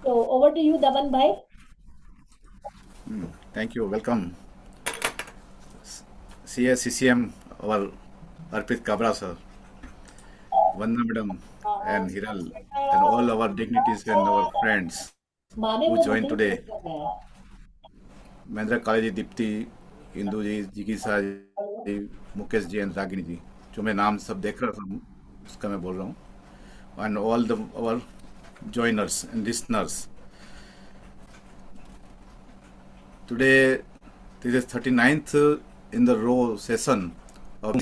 So over to you, Daman bhai. Thank you. Welcome. CSCCM, our Arpit Kabra sir, Vandana madam, and Hiral, and all our dignities and our friends माने who वो joined दूसरी today. चीज कर रहा है. Mahendra Kale ji, Deepti, Indu ji, जिगीसा ji, Mukesh ji, and Ragini जी. जो मैं नाम सब देख रहा था, उसका मैं बोल रहा हूँ. And all the our joiners and listeners. Today, this is 39th in the row session of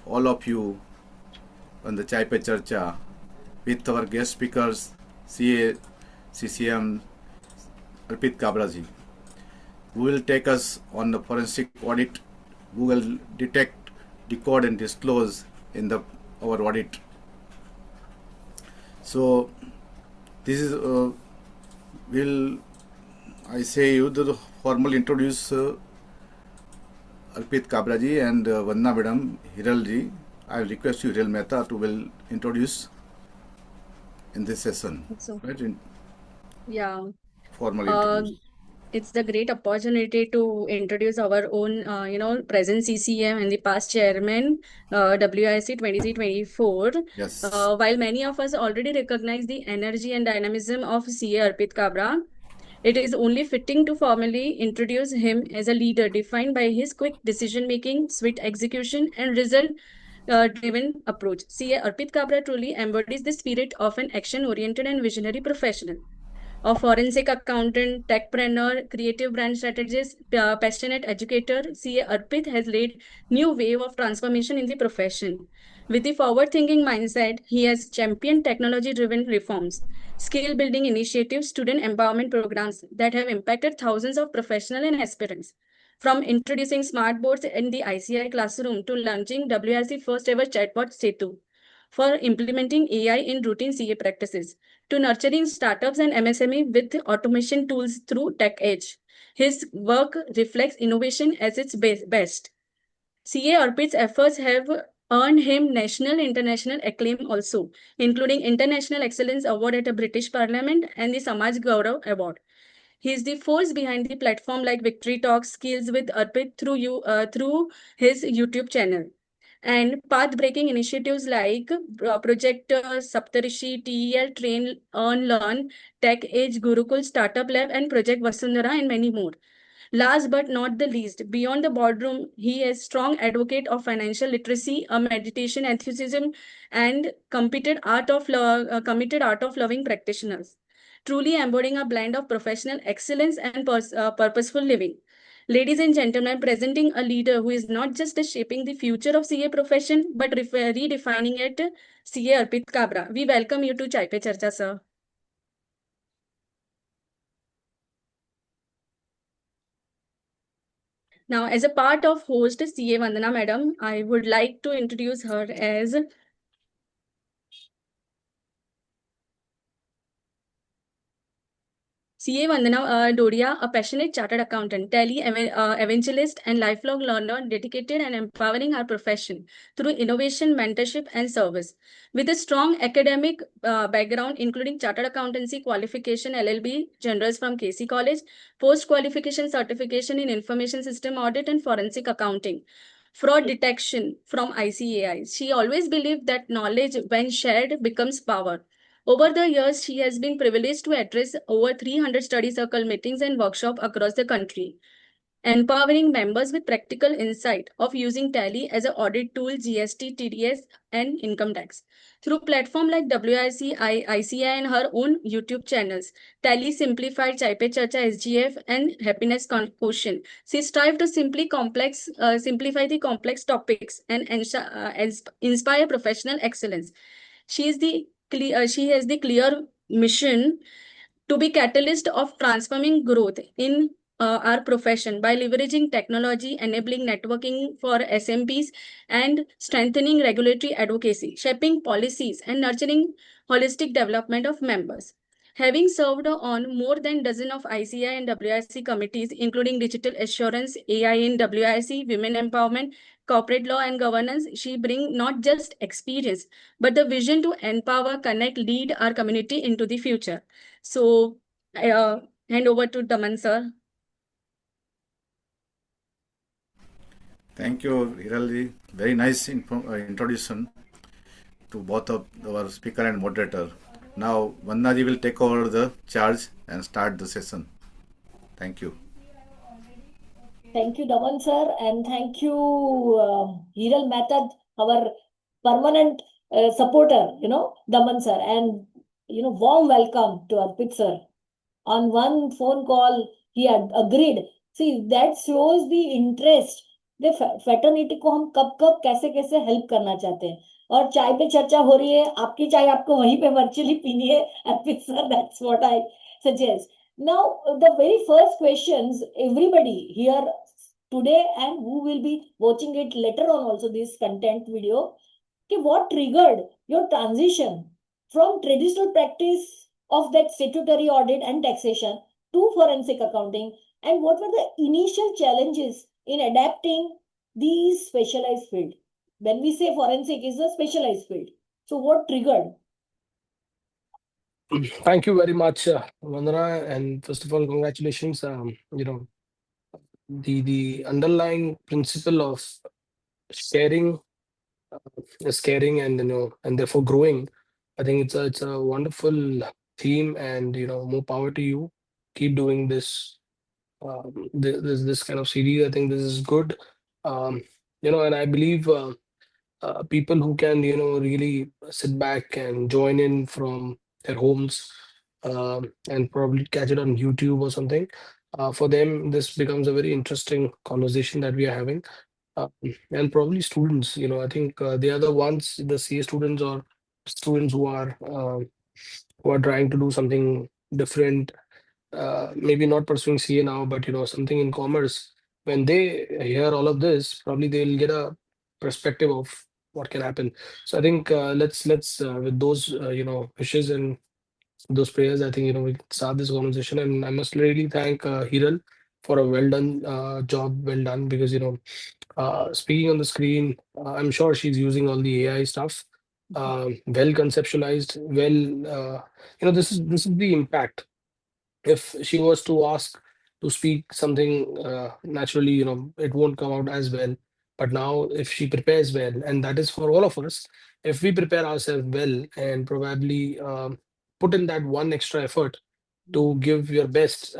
all of you on the Chai Pe Charcha with our guest speakers, CA, CCM, Arpit Kabra ji, who will take us on the forensic audit, who will detect, decode, and disclose in the our audit. So, this is will I say you the formal introduce Arpit Kabra ji and Vandana madam, Hiral ji. I will request you, Hiral Mehta, to will introduce in this session, So, right? In yeah, formal uh, introduce. it's the great opportunity to introduce our own, present CCM and the past chairman, WIC 23-24. Yes. While many of us already recognize the energy and dynamism of CA Arpit Kabra, it is only fitting to formally introduce him as a leader defined by his quick decision making, swift execution, and result driven approach. CA Arpit Kabra truly embodies the spirit of an action oriented and visionary professional. A forensic accountant, techpreneur, creative brand strategist, passionate educator, CA Arpit has laid new wave of transformation in the profession. With the forward-thinking mindset, he has championed technology-driven reforms, skill-building initiatives, student empowerment programs that have impacted thousands of professionals and aspirants. From introducing smart boards in the ICI classroom to launching WRC first ever chatbot Setu, for implementing AI in routine CA practices, to nurturing startups and MSME with automation tools through Tech Edge. His work reflects innovation as its best. CA Arpit's efforts have earned him national and international acclaim also, including International Excellence Award at the British Parliament and the Samaj Gaurav Award. He is the force behind the platform like Victory Talks, Skills with Arpit through his YouTube channel, and path-breaking initiatives like Project Saptarishi, TEL, Train, Earn, Learn, Tech Age, Gurukul, Startup Lab, and Project Vasundhara, and many more. Last but not the least, beyond the boardroom, he is strong advocate of financial literacy, a meditation enthusiasm, and committed art of loving practitioners, truly embodying a blend of professional excellence and purposeful living. Ladies and gentlemen, presenting a leader who is not just shaping the future of CA profession, but redefining it, CA Arpit Kabra. We welcome you to Chai Pe Charcha, sir. Now, as a part of host CA Vandana Madam, I would like to introduce her as CA Vandana Dodia, a passionate chartered accountant, evangelist, and lifelong learner dedicated and empowering our profession through innovation, mentorship, and service. With a strong academic background, including chartered accountancy qualification, LLB, generals from KC College, post qualification certification in information system audit and forensic accounting, fraud detection from ICAI. She always believed that knowledge, when shared, becomes power. Over the years, she has been privileged to address over 300 study circle meetings and workshops across the country, empowering members with practical insight of using Tally as an audit tool, GST, TDS, and income tax. Through platforms like WIC, ICI, and her own YouTube channels, Tally Simplified, Chai Pe Charcha, SGF, and Happiness Quotient, she strives to simplify the complex topics and inspire professional excellence. She has the clear mission to be catalyst of transforming growth in our profession by leveraging technology, enabling networking for SMPs, and strengthening regulatory advocacy, shaping policies, and nurturing holistic development of members. Having served on more than dozen of ICI and WIC committees, including digital assurance, AI in WIC, women empowerment, corporate law, and governance, she brings not just experience, but the vision to empower, connect, lead our community into the future. So, hand over to Daman sir. Thank you, Hiralji. Very nice introduction to both of our speaker and moderator. Now, Vandaji will take over the charge and start the session. Thank you. Thank you, Daman sir, and thank you, Hiral Mehta, our permanent supporter, Daman sir, and warm welcome to Arpit sir. On one phone call, he had agreed. See, that shows the interest. the fraternity को हम कब कब कैसे कैसे help करना चाहते हैं और चाय पे चर्चा हो रही है आपकी चाय आपको वहीं पे वर्चुअली पीनी है Arpit sir that's what I suggest now the very first questions everybody here today and who will be watching it later on also this content video okay, what triggered your transition from traditional practice of that statutory audit and taxation to forensic accounting and what were the initial challenges in adapting these specialized field when we say forensic is a specialized field so what triggered Thank you very much, Vandana. And first of all, congratulations. The underlying principle of sharing is caring, and and therefore growing. I think it's a wonderful theme, and more power to you. Keep doing this kind of series. I think this is good. Um, and I believe people who can really sit back and join in from their homes, and probably catch it on YouTube or something. For them, this becomes a very interesting conversation that we are having. uh, and probably students, I think they are the ones, the CA students or students who are trying to do something different, maybe not pursuing CA now, but something in commerce. When they hear all of this, probably they'll get a perspective of what can happen. So I think let's with those wishes and those prayers, I think we can start this conversation. And I must really thank Hiral for a well done job, well done, because speaking on the screen, I'm sure she's using all the AI stuff, well conceptualized, well. This is the impact. If she was to ask to speak something naturally, it won't come out as well. But now, if she prepares well, and that is for all of us, if we prepare ourselves well and probably put in that one extra effort to give your best,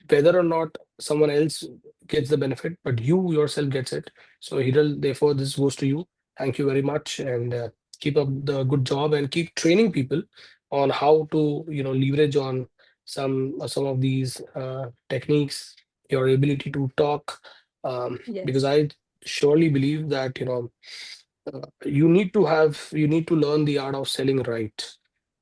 whether or not someone else gets the benefit, but you yourself gets it. So Hiral, therefore, this goes to you. Thank you very much, and keep up the good job, and keep training people on how to leverage on some of these techniques, your ability to talk, because Yes. I surely believe that you need to learn the art of selling right,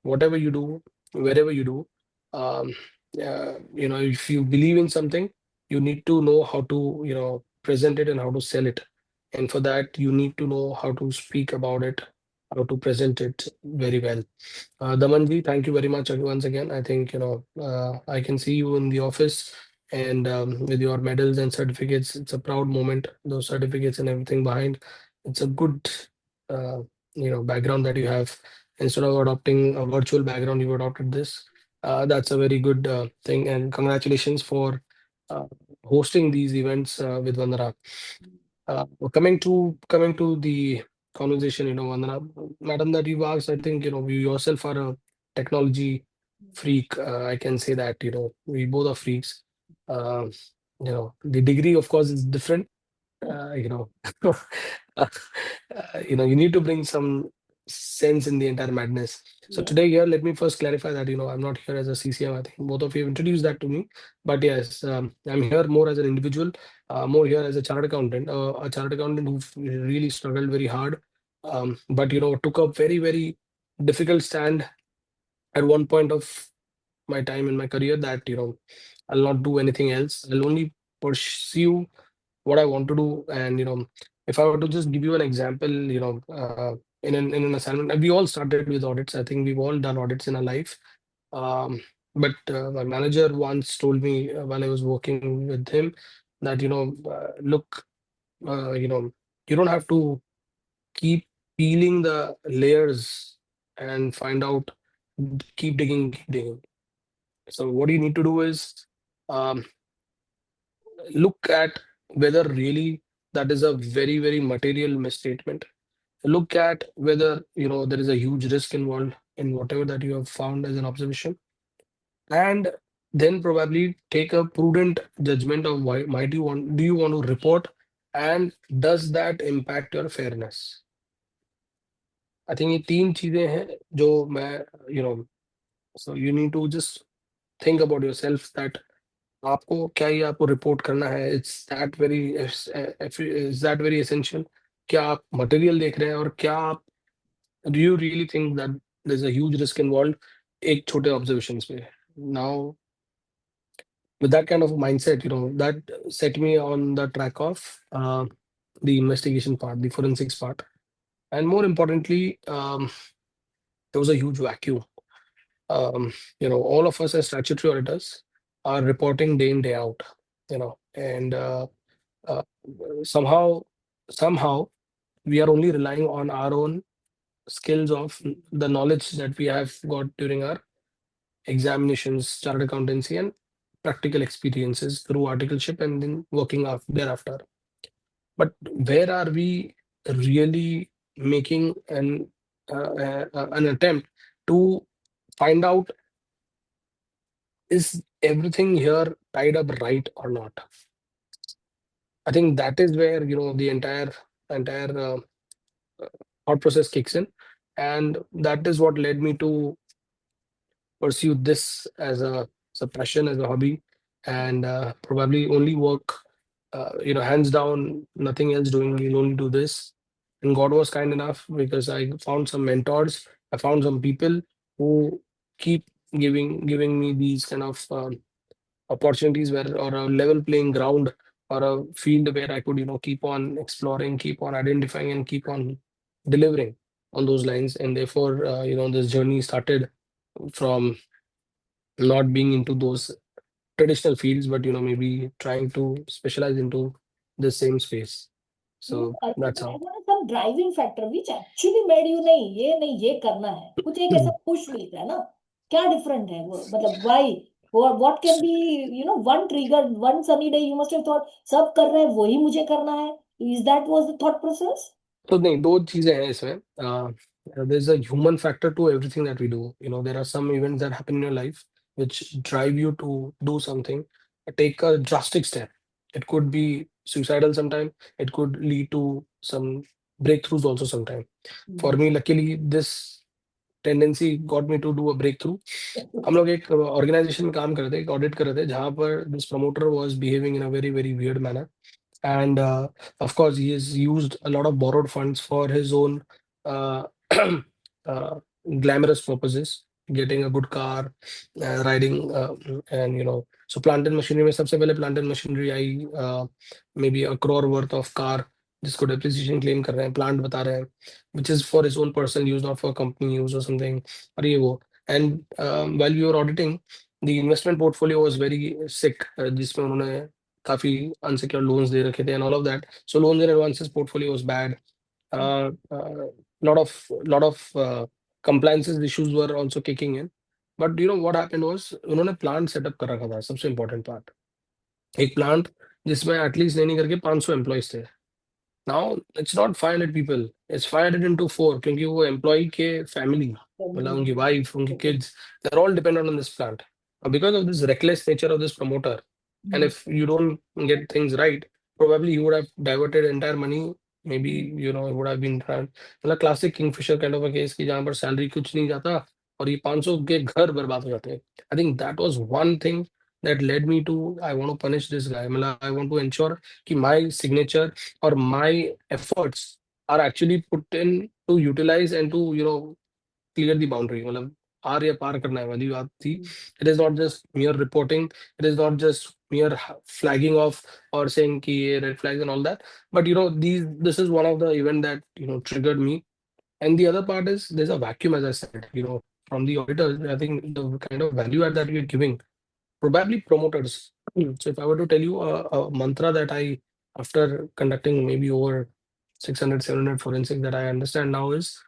whatever you do, wherever you do. um, if you believe in something, you need to know how to present it and how to sell it. And for that, you need to know how to speak about it, how to present it very well. Damanji, thank you very much once again. I think I can see you in the office, and with your medals and certificates. It's a proud moment. Those certificates and everything behind. It's a good uh, background that you have. Instead of adopting a virtual background, you adopted this. That's a very good thing, and congratulations for uh, hosting these events with Vandana. Coming to the conversation, Vandana, madam, that you asked, I think you yourself are a technology freak. I can say that we both are freaks. Uh, the degree, of course, is different. uh, you know uh, you need to bring some sense in the entire madness. So yeah today here, let me first clarify that I'm not here as a CCM. I think both of you have introduced that to me. But yes, I'm here more as an individual, more here as a chartered accountant, a chartered accountant who really struggled very hard, but took a very, very difficult stand at one point of my time in my career, that I'll not do anything else. I'll only pursue what I want to do. And if I were to just give you an example, in an assignment, we all started with audits. I think we've all done audits in our life. Um, but my manager once told me, while I was working with him, that look, you don't have to keep peeling the layers and find out. Keep digging, keep digging. So what you need to do is um, look at whether really that is a very, very material misstatement. Look at whether there is a huge risk involved in whatever that you have found as an observation, and then probably take a prudent judgment of why might you want to report, and does that impact your fairness. I think ये तीन चीजें हैं जो मैं so you need to just think about yourself that आपको क्या ये आपको रिपोर्ट करना है, इज दैट वेरी एसेंशियल, क्या आप मटेरियल देख रहे हैं, और क्या आप do you really think that there's a huge risk involved एक छोटे observations पे. Now with that kind of mindset, that set me on the track of the investigation part, the forensics part, and more importantly, there was a huge vacuum. All of us as statutory auditors are reporting day in day out, and uh, somehow we are only relying on our own skills of the knowledge that we have got during our examinations, chartered accountancy, and practical experiences through articleship and then working thereafter. But where are we really making an attempt to find out, is everything here tied up right or not? I think that is where the entire thought process kicks in, and that is what led me to pursue this as a passion, as a hobby, and probably only work, hands down, nothing else doing. We'll only do this. And God was kind enough because I found some mentors. I found some people who keep giving me these kind of opportunities or a level playing ground, or a field where I could keep on exploring, keep on identifying, and keep on delivering on those lines. And therefore, this journey started from not being into those traditional fields, but maybe trying to specialize into the same space. So that's how. some driving factor which actually made you नहीं ये करना है, कुछ एक ऐसा push मिलता है ना, क्या different है वो, मतलब why, or what can be one trigger, one sunny day you must have thought सब कर रहे हैं वही मुझे करना है. Is that was the thought process? तो नहीं, दो चीजें हैं इसमें. There's a human factor to everything that we do. There are some events that happen in your life which drive you to do something, take a drastic step. It could be suicidal sometime. It could lead to some breakthroughs also sometime. For me, luckily, this tendency got me to do a breakthrough. हम लोग एक organisation में काम कर रहे थे, एक audit कर रहे थे, जहाँ पर this promoter was behaving in a very very weird manner. And of course, he has used a lot of borrowed funds for his own uh, glamorous purposes, getting a good car, riding, and so plant and machinery में सबसे पहले plant and machinery I, maybe a crore worth of car जिसको depreciation claim कर रहे हैं, plant बता रहे हैं, which is for his own personal use, not for company use or something, और ये वो. And while we were auditing, the investment portfolio was very sick, जिसमें उन्होंने काफी unsecured loans दे रखे थे and all of that. So loans and advances portfolio was bad. Lot of compliances issues were also kicking in. But what happened was उन्होंने plant setup कर रखा था. सबसे important part, एक plant जिसमें at least नहीं करके 500 employees थे. Now it's not 500 people, it's 500 into 4, क्योंकि वो employee के family, मतलब उनकी wife, उनके kids, they're all dependent on this plant. Because of this reckless nature of this promoter, and if you don't get things right, probably you would have diverted entire money. Maybe it would have been मतलब classic Kingfisher kind of a case कि जहाँ पर salary कुछ नहीं जाता और ये 500 के घर बर्बाद हो जाते हैं. I think that was one thing that led me to, I want to punish this guy. मतलब I want to ensure कि my signature or my efforts are actually put in to utilize and to clear the boundary. मतलब are या पार करना है वाली बात थी. It is not just mere reporting. It is not just mere flagging off or saying कि ये red flags and all that. But this is one of the event that triggered me. And the other part is there's a vacuum, as I said. From the auditors, I think the kind of value add that we're giving, probably promoters. So if I were to tell you a mantra that I, after conducting maybe over 600, 700 forensic, that I understand now is,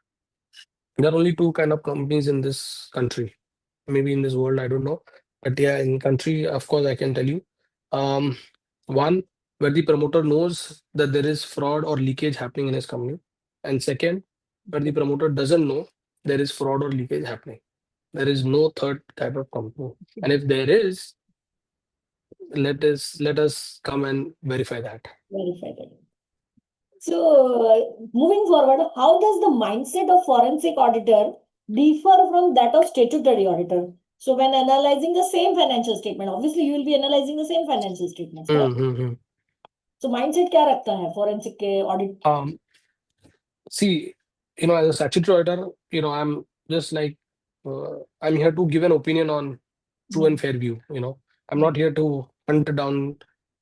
there are only two kind of companies in this country, maybe in this world, I don't know. But yeah, in country, of course, I can tell you. One, where the promoter knows that there is fraud or leakage happening in his company. And second, where the promoter doesn't know there is fraud or leakage happening. There is no third type of company. And if there is, let us come and verify that. Verify that. So, moving forward, how does the mindset of forensic auditor differ from that of statutory auditor? So, when analyzing the same financial statement, obviously you will be analyzing the same financial statements, correct? Mm-hmm. So, mindset क्या रखता है forensic के audit? See, as a statutory auditor, I'm just like I'm here to give an opinion on true and fair view. I'm not here to hunt down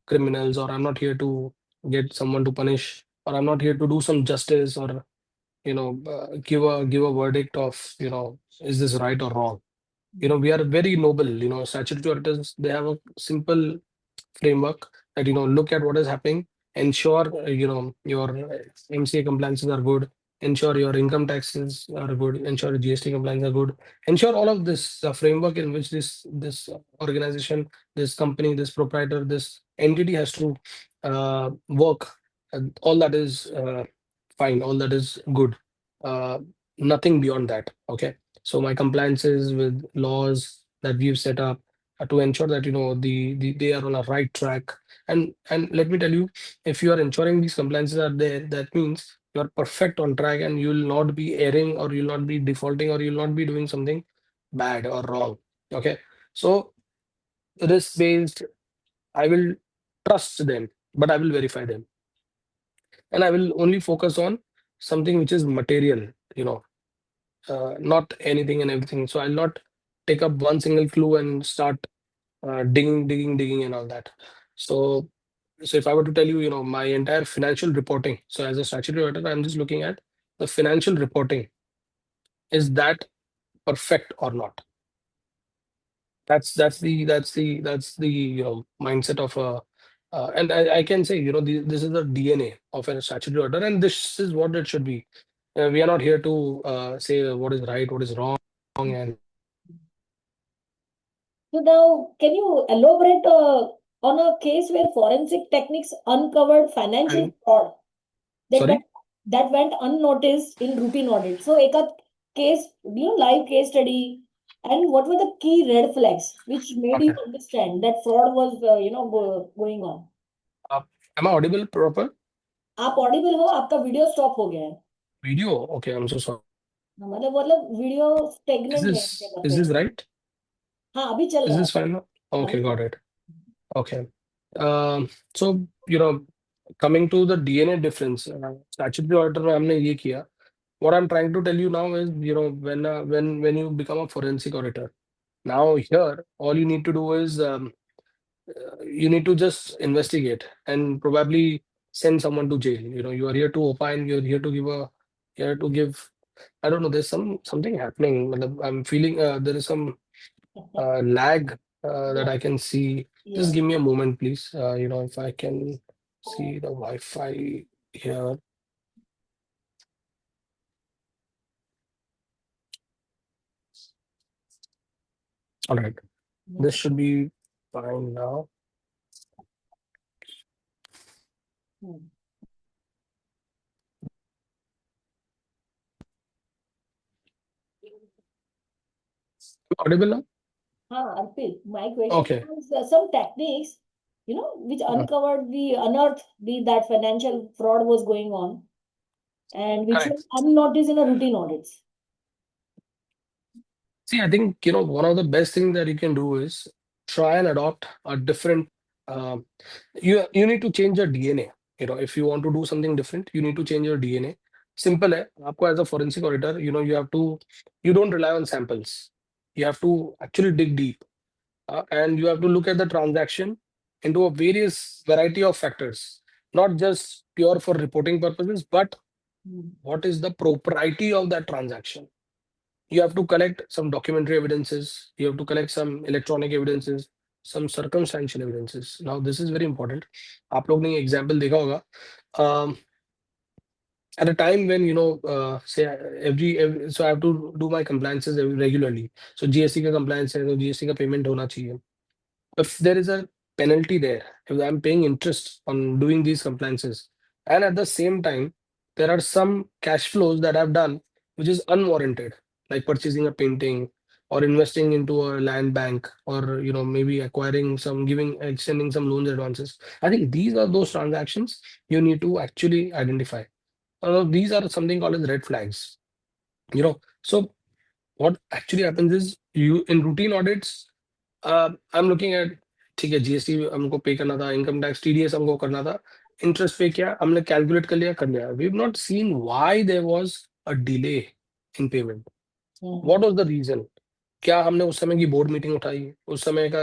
criminals, or I'm not here to get someone to punish, or I'm not here to do some justice, or give a verdict of is this right or wrong. We are very noble. Statutory auditors, they have a simple framework that look at what is happening, ensure your MCA compliances are good, ensure your income taxes are good, ensure your GST compliance are good, ensure all of this framework in which this organization, this company, this proprietor, this entity has to work. And all that is fine, all that is good. uh, Nothing beyond that. Okay, so my compliances with laws that we've set up to ensure that they are on a right track. And let me tell you, if you are ensuring these compliances are there, that means you are perfect on track, and you will not be erring, or you'll not be defaulting, or you'll not be doing something bad or wrong. Okay, so risk based, I will trust them, but I will verify them, and I will only focus on something which is material, not anything and everything. So I'll not take up one single clue and start digging and all that. So if I were to tell you, my entire financial reporting, so as a statutory auditor, I'm just looking at the financial reporting. Is that perfect or not? That's the mindset of a and I can say, this is the DNA of a statutory auditor, and this is what it should be. We are not here to say what is right, what is wrong, and So now, can you elaborate on a case where forensic techniques uncovered financial and fraud that sorry. that went unnoticed in routine audit? So, एक case, live case study, and what were the key red flags which made you Okay. understand that fraud was, going on? Uh, am I audible proper? आप audible हो, आपका video stop हो गया है. Video? Okay, I'm so sorry. मतलब video Is stagnant है this ऐसे is करते this हैं. right? हाँ, अभी चल Is रहा है. this fine now? Okay, अभी got it. Okay. So coming to the DNA difference, statutory auditor में हमने ये किया. What I'm trying to tell you now is, when you become a forensic auditor, now here all you need to do is you need to just investigate and probably send someone to jail. You are here to opine. You're here to give. I don't know. There's something happening. matlab, I'm feeling there is some lag that I can see. Just Yeah. give me a moment, please. If I can see the Wi-Fi here. All right, this should be fine now. Hmm. Audible now? Arpit, my question Okay. was some techniques, which unearthed that financial fraud was going on and which were Correct. unnoticed in a routine audits. See, I think one of the best things that you can do is try and adopt a different. Um, you need to change your DNA. If you want to do something different, you need to change your DNA. Simple है. आपको as a forensic auditor, you don't rely on samples. You have to actually dig deep, and you have to look at the transaction into a various variety of factors, not just pure for reporting purposes, but what is the propriety of that transaction. You have to collect some documentary evidences, you have to collect some electronic evidences, some circumstantial evidences. Now this is very important. आप लोग ने example देखा होगा. at a time when say every so I have to do my compliances regularly. So GST का compliance है, तो GST का payment होना चाहिए. If there is a penalty there, if I'm paying interest on doing these compliances, and at the same time there are some cash flows that I've done which is unwarranted, like purchasing a painting or investing into a land bank, or maybe acquiring some, extending some loans advances. I think these are those transactions you need to actually identify. These are something called as red flags. So what actually happens is, you in routine audits, I'm looking at, ठीक है, GST हमको पे करना था, income tax, TDS हमको करना था, interest पे किया हमने, कैलकुलेट कर लिया. We have not seen why there was a delay in payment. What was the reason? क्या हमने उस समय की बोर्ड मीटिंग उठाई, उस समय का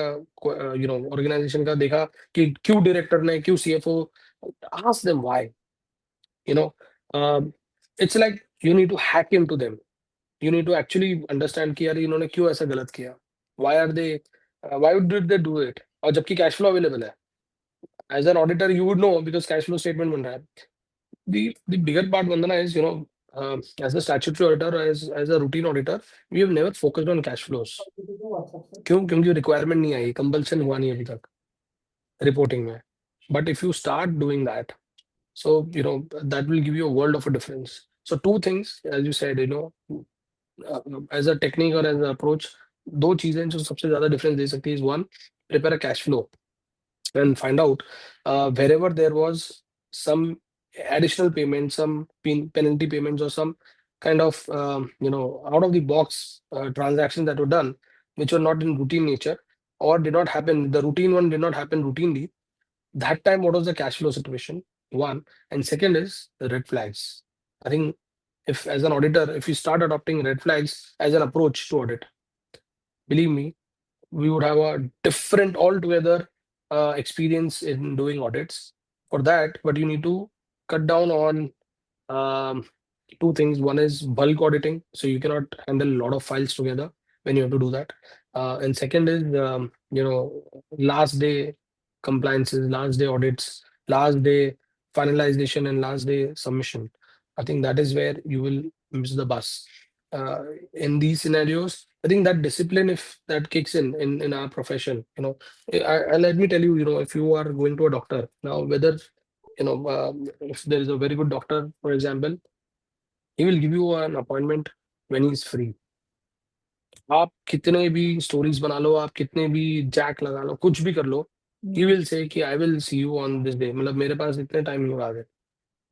ऑर्गेनाइजेशन का देखा कि क्यों डायरेक्टर ने, क्यों CFO, ask them why. you know it's like you need to hack into them. You need to actually understand कि यार इन्होंने क्यों ऐसा गलत किया, why are they why did they do it, और जबकि कैश फ्लो अवेलेबल है. As an auditor you would know because cash flow statement बन रहा है. The bigger part Vandana is, as a statutory auditor, as a routine auditor, we have never focused on cash flows. क्यों? क्योंकि requirement नहीं आई, compulsion हुआ नहीं अभी तक रिपोर्टिंग में. But if you start doing that, so that will give you a world of a difference. So two things, as you said, as a technique or as an approach, दो चीजें जो सबसे ज्यादा डिफरेंस दे सकती है. Is one, prepare a cash flow and find out wherever there was some additional payment, some penalty payments, or some kind of out of the box transactions that were done, which were not in routine nature, or did not happen, the routine one did not happen routinely. That time, what was the cash flow situation? One. And second is the red flags. I think, if as an auditor, if you start adopting red flags as an approach to audit, believe me, we would have a different altogether experience in doing audits. For that, but you need to cut down on two things. One is bulk auditing, so you cannot handle a lot of files together when you have to do that. And second is last day compliances, last day audits, last day finalization, and last day submission. I think that is where you will miss the bus. In these scenarios, I think that discipline, if that kicks in our profession, let me tell you, if you are going to a doctor now, whether if there is a very good doctor, for example, he will give you an appointment when he's free. आप कितने भी stories बना लो, आप कितने भी Jack लगा लो, कुछ भी कर लो, he will say कि I will see you on this day. मतलब मेरे पास इतने टाइम लगा दे.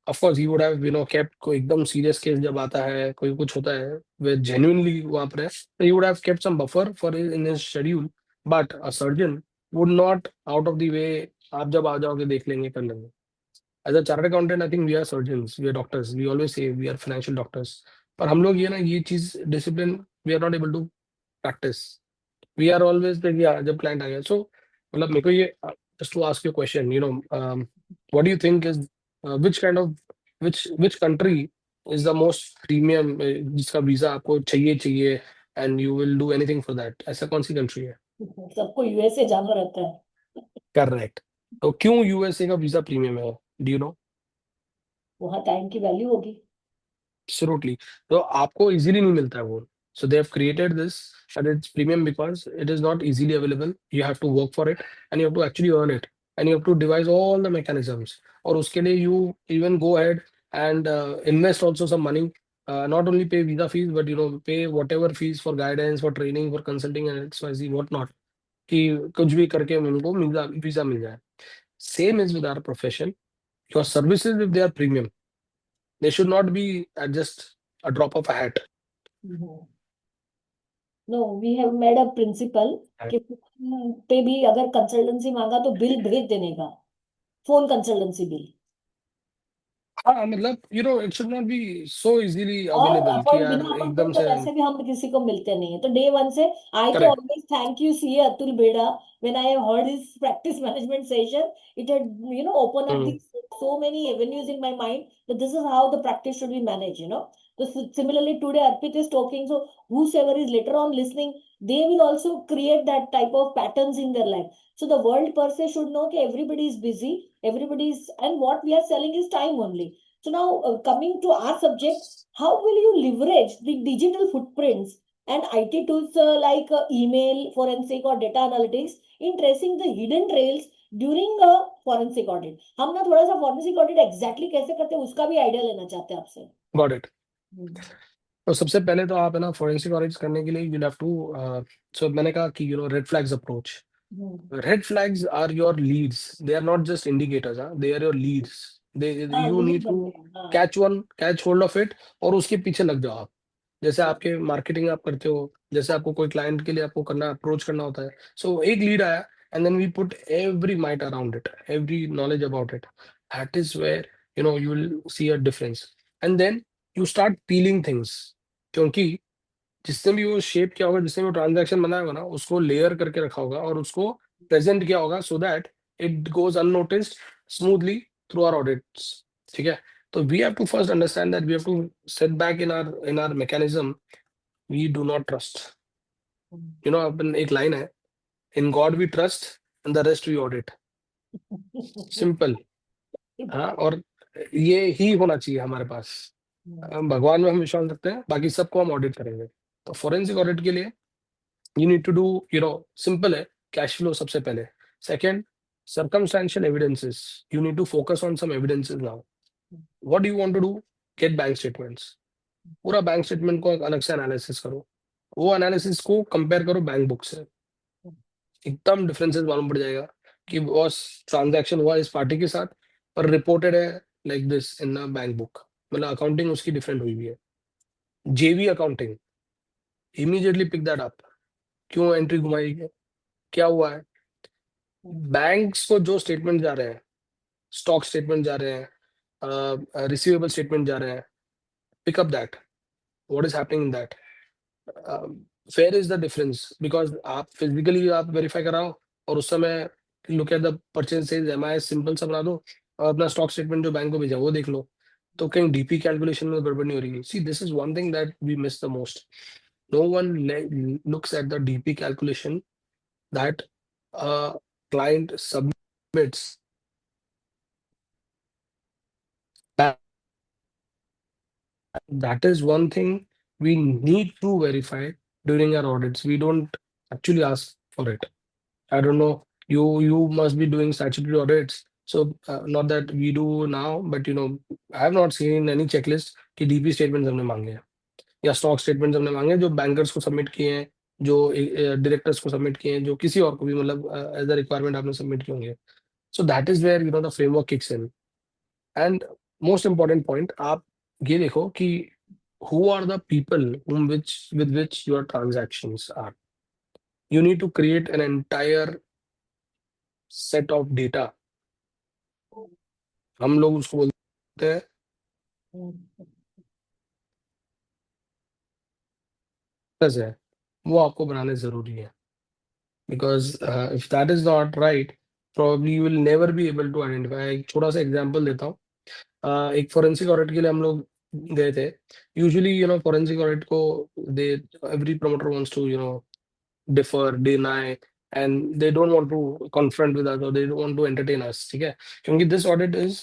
Of course, he would have kept, कोई एकदम सीरियस केस जब आता है, कोई कुछ होता है, वे genuinely वहाँ पर है, so he would have kept some buffer for in his schedule. But a surgeon would not, out of the way, आप जब आ जाओगे देख लेंगे, कर लेंगे. As a chartered accountant, I think we are surgeons, we are doctors. We always say we are financial doctors. पर हम लोग ये चीज discipline we are not able to practice. We are always like, yeah, जब client आ गया. So मतलब मेरे को ये just to ask you a question, what do you think is which kind of which country is the most premium, जिसका visa आपको चाहिए and you will do anything for that? ऐसा कौन सी country है? सबको यूएसए जाना रहता है. Correct. तो क्यों यूएसए का वीजा प्रीमियम है? Do you know? वहाँ टाइम की वैल्यू होगी. Absolutely. तो आपको इजीली नहीं मिलता है वो. So they have created this and it's premium because it is not easily available. You have to work for it and you have to actually earn it, and you have to devise all the mechanisms. और उसके लिए you even go ahead and invest also some money. Not only pay visa fees, but pay whatever fees for guidance, for training, for consulting, and XYZ whatnot. कि कुछ भी करके उनको visa मिल जाए. Same is with our profession. Your services, if they are premium, they should not be at just a drop of a hat. No, we have made a principle कि पे भी अगर कंसल्टेंसी मांगा तो बिल भेज देने का, फोन कंसल्टेंसी बिल. हाँ मतलब it should not be so easily और available कि अपॉइंट यार बिना एकदम अपॉइंटमेंट तो से. वैसे भी हम किसी को मिलते नहीं है, तो डे वन से आई तो Correct. Always thank you see Atul बेड़ा when I have heard his practice management session. It had opened up these so many avenues in my mind that this is how the practice should be managed. So similarly today Arpit is talking, so whosoever is later on listening, they will also create that type of patterns in their life. So the world per se should know that everybody is busy, and what we are selling is time only. So now coming to our subject, how will you leverage the digital footprints and IT tools like email, forensic or data analytics in tracing the hidden trails during a forensic audit? हम ना थोड़ा सा forensic audit exactly कैसे करते हैं उसका भी idea लेना चाहते हैं आपसे. Got it. तो सबसे पहले तो आप है ना फोरेंसिक ऑडिट्स करने के लिए यू हैव टू, सो मैंने कहा कि red flags approach. Red flags are your leads. They are not just indicators. They are your leads. हाँ You लीड need to बनते हैं. हाँ. catch hold of it और उसके पीछे लग जाओ आप. जैसे आपके मार्केटिंग आप करते हो, जैसे आपको कोई क्लाइंट के लिए आपको करना अप्रोच करना होता है. सो एक लीड आया and then we put every might around it, every knowledge about it. That is where you will see a difference. And then you start peeling things. क्योंकि जिसने भी वो शेप किया होगा, जिसने भी वो ट्रांजैक्शन बनाया होगा ना, उसको लेयर करके रखा होगा और उसको प्रेजेंट किया होगा so that it goes unnoticed smoothly through our audits. ठीक है. तो we have to first understand that we have to set back in our mechanism. We do not trust. अपन एक लाइन है, in God we trust and the rest we audit. Simple. हाँ, और ये ही होना चाहिए हमारे पास. हम भगवान में हम विश्वास रखते हैं, बाकी सबको हम ऑडिट करेंगे. तो फोरेंसिक ऑडिट के लिए you need to do, simple है, cash flow सबसे पहले. Second, circumstantial evidences. You need to focus on some evidences now. What do you want to do? Get bank statements. पूरा बैंक स्टेटमेंट को अलग से analysis करो. वो एनालिसिस को कंपेयर करो बैंक बुक से. एकदम डिफरेंसेस मालूम पड़ जाएगा कि बॉस ट्रांजैक्शन हुआ इस पार्टी के साथ पर रिपोर्टेड है like this in a bank book. मतलब अकाउंटिंग उसकी डिफरेंट हुई हुई है. JV accounting, immediately pick that up. क्यों एंट्री घुमाई है, क्या हुआ है. बैंक्स को जो स्टेटमेंट जा रहे हैं, स्टॉक स्टेटमेंट जा रहे हैं, रिसीवेबल स्टेटमेंट जा रहे हैं, pick up that. What is happening in that. Fair is the difference because आप फिजिकली आप वेरीफाई कराओ और उस समय look at the purchase sales MI simple सा बना दो और अपना स्टॉक स्टेटमेंट जो बैंक को भेजा वो देख लो. तो कहीं डीपी कैलकुलेशन में गड़बड़ नहीं हो रही. See this is one thing that we miss the most. No one looks at the DP calculation that client submits. That is one thing we need to verify during our audits. We don't actually ask for it. I don't know. You must be doing statutory audits. So not that we do now, but I have not seen any checklist कि DP statements हमने मांगे हैं या stock statements हमने मांगे हैं जो bankers को सबमिट किए हैं, जो डायरेक्टर्स को सबमिट किए हैं, जो किसी और को भी मतलब एज अ रिक्वायरमेंट आपने सबमिट किए होंगे. So that is where the framework kicks in. And most important point, आप ये देखो कि who are the people with which your transactions are. You need to create an entire set of data. हम लोग उसको बोलते हैं है, वो आपको बनाने जरूरी है. Because if that is not right, probably you will never be able to identify. एक छोटा सा एग्जांपल देता हूँ. एक फोरेंसिक ऑडिट के लिए हम लोग गए थे. यूजुअली फोरेंसिक ऑडिट को they every promoter wants to defer, deny and they don't want to confront with us और they don't want to entertain us. ठीक है. क्योंकि this audit is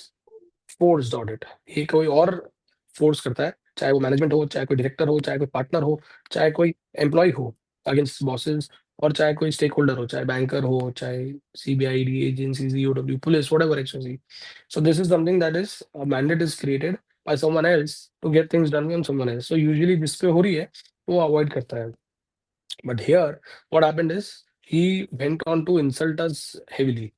forced audit. ये कोई और फोर्स करता है, चाहे वो मैनेजमेंट हो, चाहे कोई डायरेक्टर हो, चाहे कोई पार्टनर हो, चाहे कोई एम्प्लॉय हो अगेंस्ट बॉसेस, और चाहे कोई स्टेक होल्डर हो, चाहे बैंकर हो, चाहे CBI, the agencies, EOW, police, whatever एक्सओसी. So this is something that is a mandate is created by someone else to get things done on someone else. So usually जिस पे हो रही है वो avoid करता है. But here what happened is he went on to insult us heavily.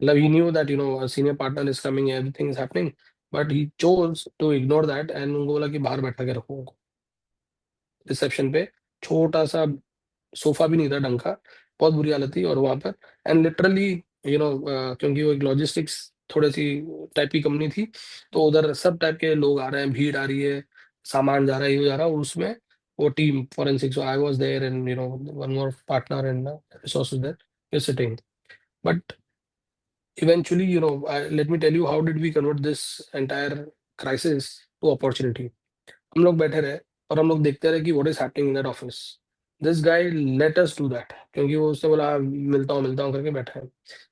Like he knew that a senior partner is coming, everything is happening, but he chose to ignore that and उनको बोला कि बाहर बैठा के रखो उनको. Reception पे छोटा सा सोफा भी नहीं था ढंग का, बहुत बुरी हालत थी और वहां पर. एंड लिटरली क्योंकि वो एक लॉजिस्टिक्स थोड़ी सी टाइप की कंपनी थी, तो उधर सब टाइप के लोग आ रहे हैं, भीड़ आ रही है, सामान जा रहा है, ये जा रहा है, और उसमें वो team forensic, so I was there and one more partner and resources that is sitting. But eventually let me tell you how did we convert this entire crisis to opportunity. हम लोग बैठे रहे और हम लोग देखते रहे कि what is happening in that office. This guy let us do that क्योंकि वो उसने बोला मिलता हूँ करके बैठा है.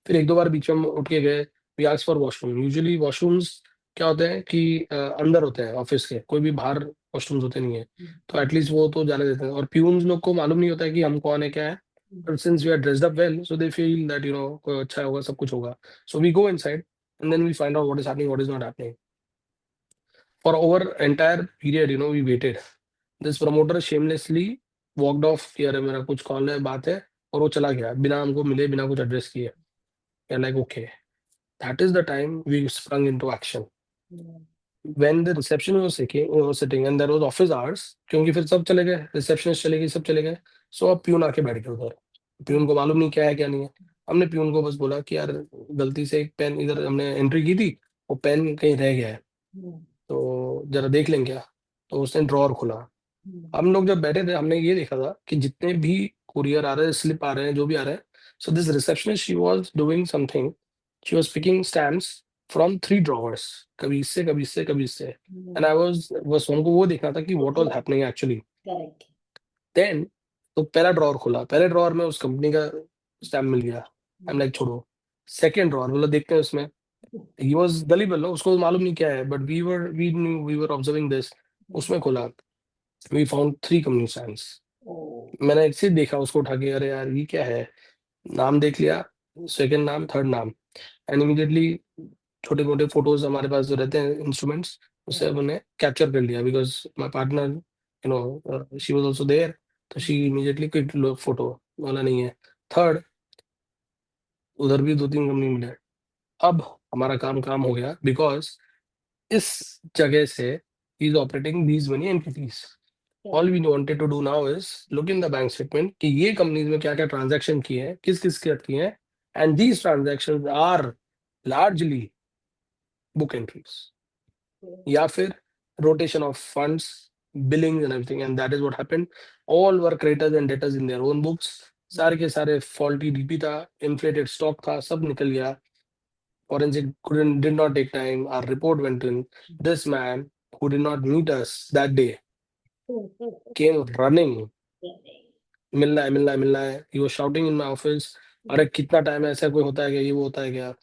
फिर एक दो बार बीच में उठ के गए. We asked for washroom. Usually washrooms क्या होते हैं कि अंदर होते हैं ऑफिस के, कोई भी बाहर वॉशरूम्स होते नहीं है, तो एटलीस्ट वो तो जाने देते हैं। और प्यून्स लोग को मालूम नहीं होता है कि हम कौन है क्या है, but since we are dressed up well, so they feel that कोई अच्छा होगा, सब कुछ होगा, so we go inside and then we find out what is happening, what is not happening. For over entire period, we waited. This promoter shamelessly walked off कि अरे मेरा कुछ कॉल है, बात है, और वो चला गया बिना हमको मिले, बिना कुछ एड्रेस किए. And like, okay, that is the time we sprung into action. When the reception was sitting and there was office hours, क्योंकि फिर सब चले गए, रिसेप्शनिस्ट चले गई, सब चले गए, सो अब प्यून आके बैठ गया उधर. प्यून को मालूम नहीं क्या है क्या नहीं है. हमने प्यून को बस बोला कि यार गलती से एक पेन इधर हमने एंट्री की थी, वो पेन कहीं रह गया है, तो जरा देख लें क्या. तो उसने ड्रॉअर खोला. हम लोग जब बैठे थे हमने ये देखा था कि जितने भी कुरियर आ रहे हैं, स्लिप आ रहे हैं, जो भी आ रहे हैं, so this receptionist she was doing something, she was picking stamps from 3 drawers, कभी इससे कभी इससे कभी इससे. एंड आई वाज बस उनको वो देखना था कि what was happening actually. Correct. Then तो पहला ड्रॉअर खोला, पहले ड्रॉअर में उस कंपनी का स्टैम्प मिल गया. आई एम लाइक छोड़ो. सेकंड ड्रॉअर बोला देखते हैं उसमें. ही वाज गलीबल, उसको मालूम नहीं क्या है, but we were observing this. उसमें खोला, वी फाउंड 3 कंपनी स्टैम्प्स. मैंने ऐसे ही देखा उसको उठा के, अरे यार ये क्या है, नाम देख लिया, सेकंड नाम, थर्ड नाम, एंड इमीडिएटली छोटे मोटे फोटोज हमारे पास जो रहते हैं इंस्ट्रूमेंट्स, उससे हमने कैप्चर कर लिया, because my partner she was also there, तो शी इमीडिएटली क्लिक फोटो, वाला नहीं है. थर्ड, उधर भी 2-3 कंपनी मिले. अब हमारा काम हो गया, बिकॉज इस जगह से ही is operating these money entities. All we wanted to do now is look in the bank statement कि ये कंपनीज में क्या क्या ट्रांजैक्शन किए हैं, किस किस के किए हैं, and these transactions are largely book entries या फिर rotation of funds, billings and everything, and that is what happened. All were creditors and debtors in their own books. सारे के सारे faulty DP था, inflated stock था, सब निकल गया. Forensic did not take time. Our report went in. This man who did not meet us that day came running. मिलना है. He was shouting in my office. अरे कितना टाइम है, ऐसा कोई होता है क्या, ये वो होता है क्या.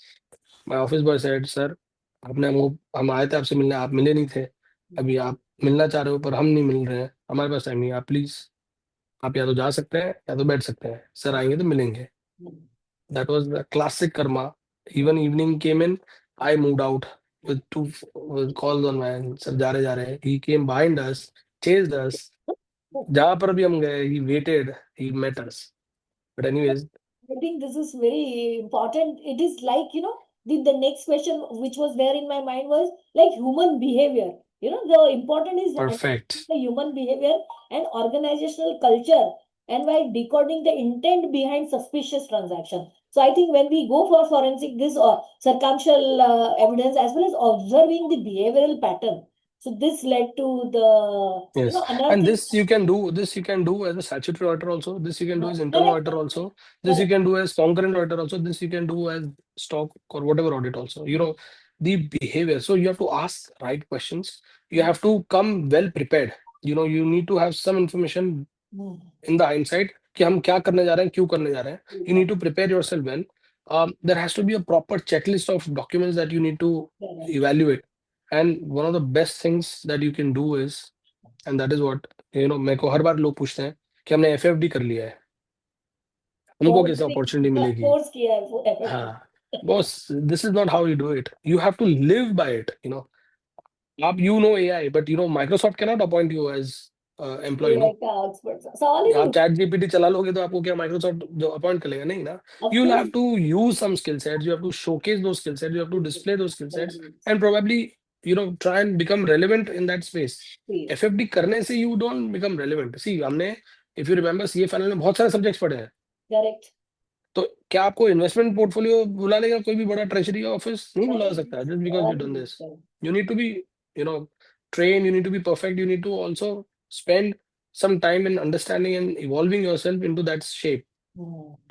My office boy said, sir आपने हम आए थे आपसे मिलने, आप मिले नहीं थे. अभी आप मिलना चाह रहे हो पर हम नहीं मिल रहे हैं, हमारे पास टाइम नहीं है, आप प्लीज, आप या तो जा सकते हैं या तो बैठ सकते हैं, सर आएंगे तो मिलेंगे. That was the classic Karma. Even evening came in, I moved out with 2 calls on my end. Sir जा रहे हैं. He came behind us, chased us. जहाँ पर भी हम गए, he waited, he met us. But anyways, I think this is very important. It is like, the next question which was there in my mind was like human behavior. The important is perfect. understanding the human behavior and organizational culture, and while decoding the intent behind suspicious transaction. So I think when we go for forensic, this or circumstantial evidence as well as observing the behavioral pattern. So this led to the Yes, another and thing. this you can do as a statutory auditor also. This you can do as internal Correct. auditor also. This you can do as concurrent auditor also. This you can do as stock or whatever audit also. The behavior. So you have to ask right questions. You have to come well prepared. You need to have some information in the hindsight कि हम क्या करने जा रहे हैं, क्यों करने जा रहे हैं. You need to prepare yourself well. There has to be a proper checklist of documents that you need to evaluate. And one of the best things that you can do is, and that is what मेरे को हर बार लोग पूछते हैं कि हमने FFD कर लिया है, हमको कैसे अपॉर्चुनिटी मिलेगी. कोर्स किया है वो FFD. हाँ boss, this is not how you do it. You have to live by it. आप AI, but Microsoft cannot appoint you as employee. AI का expert. सवाल ही आप नहीं. चैट जीपीटी चला लोगे तो आपको क्या माइक्रोसॉफ्ट जो अपॉइंट कर लेगा, नहीं ना. Of You will course. have to use some skill sets, you have to showcase those skill sets, you have to display those skill sets, and probably try and become relevant in that space. FFD करने से you don't become relevant. See, हमने, if you remember, CA final में बहुत सारे subjects पढ़े हैं. Correct. तो क्या आपको इन्वेस्टमेंट पोर्टफोलियो बुला लेगा कोई भी बड़ा ट्रेजरी ऑफिस? नहीं बुला सकता. Just because you done this, you need to be trained, you need to be perfect, you need to also spend some time in understanding and evolving yourself into that shape.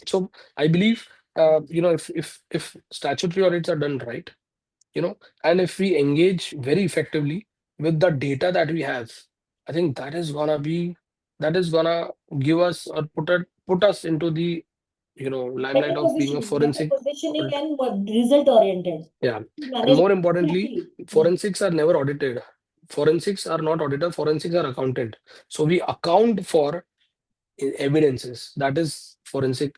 So I believe if statutory audits are done right, and if we engage very effectively with the data that we have, I think that is gonna give us or put us into the limelight Better of being a positioning, forensic better positioning auditor. and result oriented. Yeah. And Manage more importantly, quickly. forensics are never audited. Forensics are not audited, forensics are accountant. So we account for evidences. That is forensic,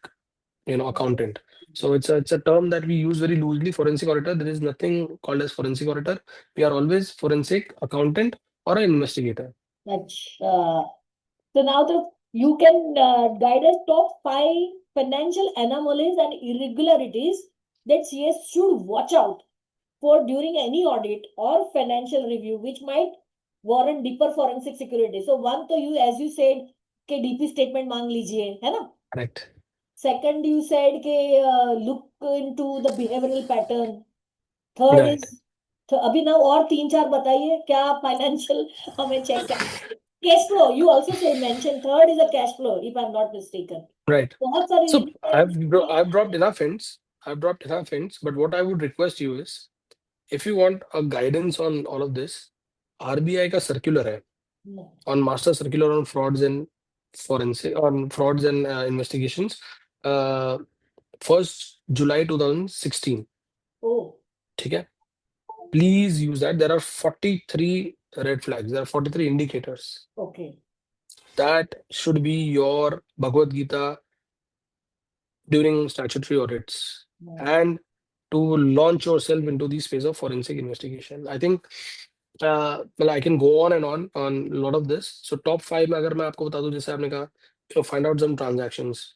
accountant. So it's a term that we use very loosely, forensic auditor. There is nothing called as forensic auditor. We are always forensic accountant or an investigator. So now you can guide us top 5 financial anomalies and irregularities that CS should watch out for during any audit or financial review, which might warrant deeper forensic security. So one to you, as you said, के DP statement मांग लीजिए, है ना? Correct. Second, you said के look into the behavioral pattern. Third Right. is अभी ना और 3-4 बताइए क्या फाइनेंशियल हमें चेक करना. Cash flow, you also say mention. Third is a cash flow, if I'm not mistaken. Right. बहुत सारी So I've dropped enough hints. But what I would request you is, if you want a guidance on all of this, RBI का circular है on master circular on frauds and forensic on frauds and investigations, 1st July 2016. Oh, ठीक है? Please use that. There are 43 red flags. There are 43 indicators. okay. That should be your Bhagavad Gita during statutory audits and to launch yourself into the space of forensic investigation. I think well, I can go on and on a lot of this. So top 5 में अगर मैं आपको बता दूं, जैसे आपने कहा, find out some transactions.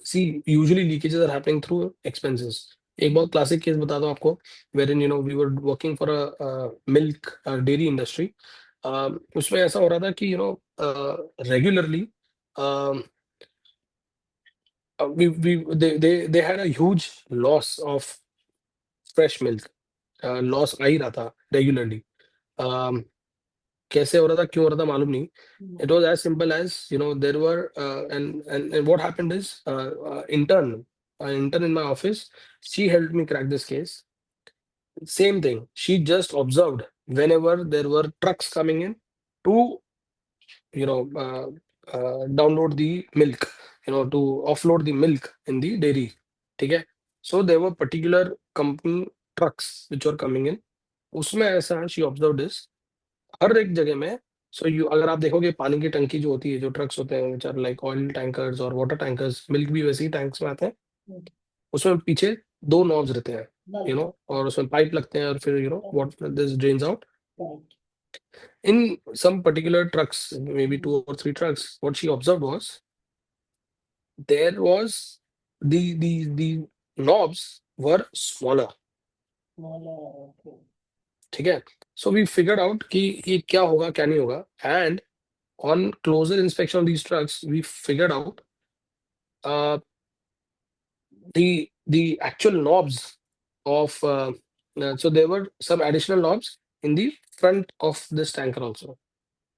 See, usually leakages are happening through expenses. एक बहुत classic case बता दूं आपको, wherein we were working for a milk dairy industry. उसमें ऐसा हो रहा था कि regularly they had a huge loss of fresh milk. Loss आ ही रहा था regularly. कैसे हो रहा था, क्यों हो रहा था, मालूम नहीं. It was as simple as there were and what happened is an intern in my office, she helped me crack this case. Same thing, she just observed whenever there were trucks coming in to download the milk, to offload the milk in the dairy. Okay, so there were particular company trucks which were coming in. उसमें ऐसा she observed this हर एक जगह में. सो अगर आप देखोगे पानी की टंकी जो होती है, जो ट्रक्स होते हैं which are like oil tankers और वाटर टैंकर्स, मिल्क भी वैसे ही टैंक्स में आते हैं, उसमें पीछे 2 नॉब्स रहते हैं, और उसमें पाइप लगते हैं और फिर what this drains out. In some particular trucks, maybe 2 or 3 trucks, what she observed was there was the knobs were smaller. ठीक है. So we figured out कि ये क्या होगा क्या नहीं होगा, and on closer inspection of these trucks we figured out the actual knobs of so there were some additional knobs in the front of this tanker also.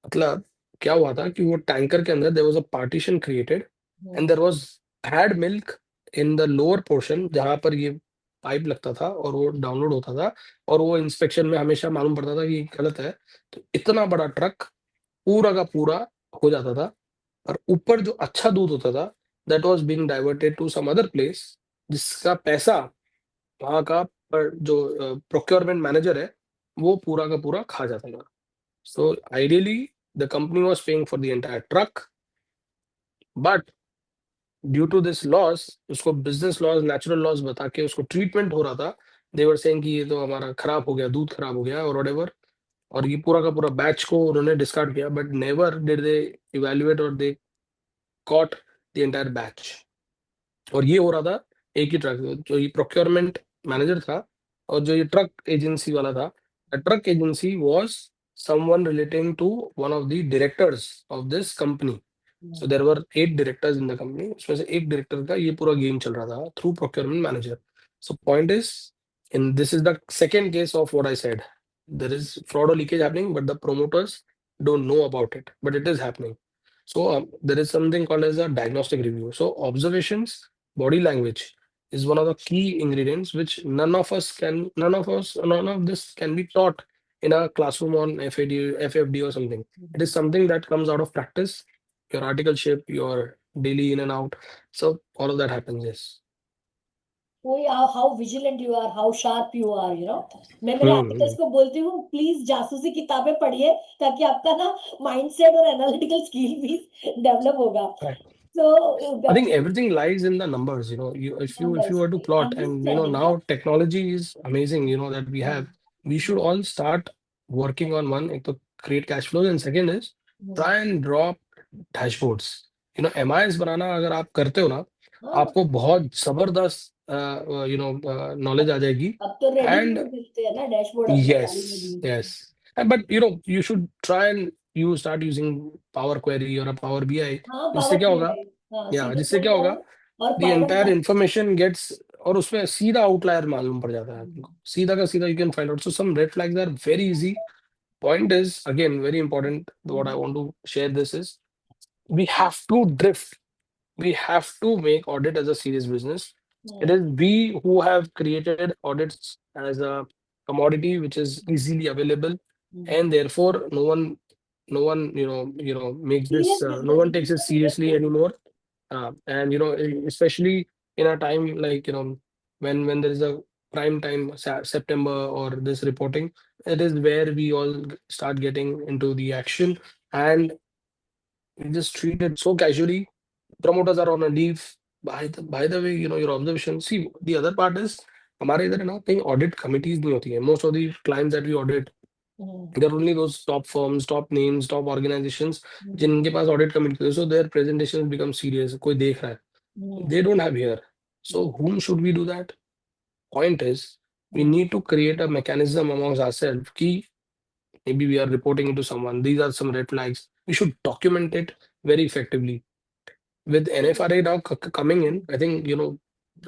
मतलब क्या हुआ था कि वो टैंकर के अंदर there was a partition created and there was had milk in the lower portion जहां पर ये पाइप लगता था और वो डाउनलोड होता था, और वो इंस्पेक्शन में हमेशा मालूम पड़ता था कि गलत है. तो इतना बड़ा ट्रक पूरा का पूरा हो जाता था, और ऊपर जो अच्छा दूध होता था that was being diverted to some other place, जिसका पैसा वहां का जो प्रोक्योरमेंट मैनेजर है वो पूरा का पूरा खा जाता था. So ideally the company was paying for the entire truck, but due to this loss, उसको बिजनेस लॉस, नेचुरल लॉस बता के उसको ट्रीटमेंट हो रहा था. दे वर सेइंग कि ये तो हमारा खराब हो गया, दूध खराब हो गया और व्हाटएवर, और ये पूरा का पूरा बैच को उन्होंने डिस्कार्ड किया. But never did they evaluate और they caught the entire batch. और ये हो रहा था एक ही ट्रक, जो ये प्रोक्योरमेंट मैनेजर था और जो ये ट्रक एजेंसी वाला था. Truck agency was someone relating to one of the directors of this company. So there were 8 directors in the company. उसमें से एक डायरेक्टर का ये पूरा गेम चल रहा था through procurement manager. So point is, and this is the second case of what I said. There is fraud or leakage happening, but the promoters don't know about it, but it is happening. So there is something called as a diagnostic review. So observations, body language is one of the key ingredients which none of this can be taught in a classroom on FFD or something. It is something that comes out of practice, your articleship, your daily in and out. So all of that happens, yes. कोई how vigilant you are, how sharp you are, you know. मैं मेरे Hmm. Auditors को बोलती हूँ please जासूसी किताबें पढ़िए ताकि आपका ना माइंडसेट और एनालिटिकल स्किल भी डेवलप होगा. Right. So I think that's everything lies in the numbers, you know. If you numbers, were to plot, and you know, understanding. now technology is amazing, you know, that we have. We should all start working on one, ek to create cash flows, and second is try and draw dashboards. You know, MIS बनाना अगर आप करते हो ना, हाँ, आपको बहुत जबरदस्त knowledge आ जाएगी. अब तो And रेडीमेड मिलते हैं ना डैशबोर्ड अपने गाड़ी में yes, भी. yes. But you know, you should try and you start using Power Query or a Power BI. हाँ, जिससे पावर क्या होगा? बीआई. हाँ, या सीधे जिससे खोल क्या होगा? करो और The पाइवट entire डाल. information gets, और उसमें सीधा आउटलायर मालूम पड़ जाता है आपको. सीधा का सीधा you can find out. So some red flags are very easy. Point is again very important. What I want to share this is we have to drift. We have to make audit as a serious business. It is we who have created audits as a commodity which is easily available, and therefore no one makes this. Serious No business, one it takes is it a serious seriously business. anymore. And you know, especially in a time like when there is a prime time September or this reporting, it is where we all start getting into the action, and we just treat it so casually. Promoters are on a leave. By the way, you know, your observation. See, the other part is हमारे इधर है ना कहीं audit committees नहीं होती है. Most of the clients that we audit, there are only those top firms, top names, top organizations जिनके पास audit committee है. So their presentations become serious. कोई देख रहा है. They don't have here. So whom should we do that? Point is, we need to create a mechanism amongst ourselves. Ki maybe we are reporting to someone. These are some red flags. We should document it very effectively. With NFRA now coming in, I think a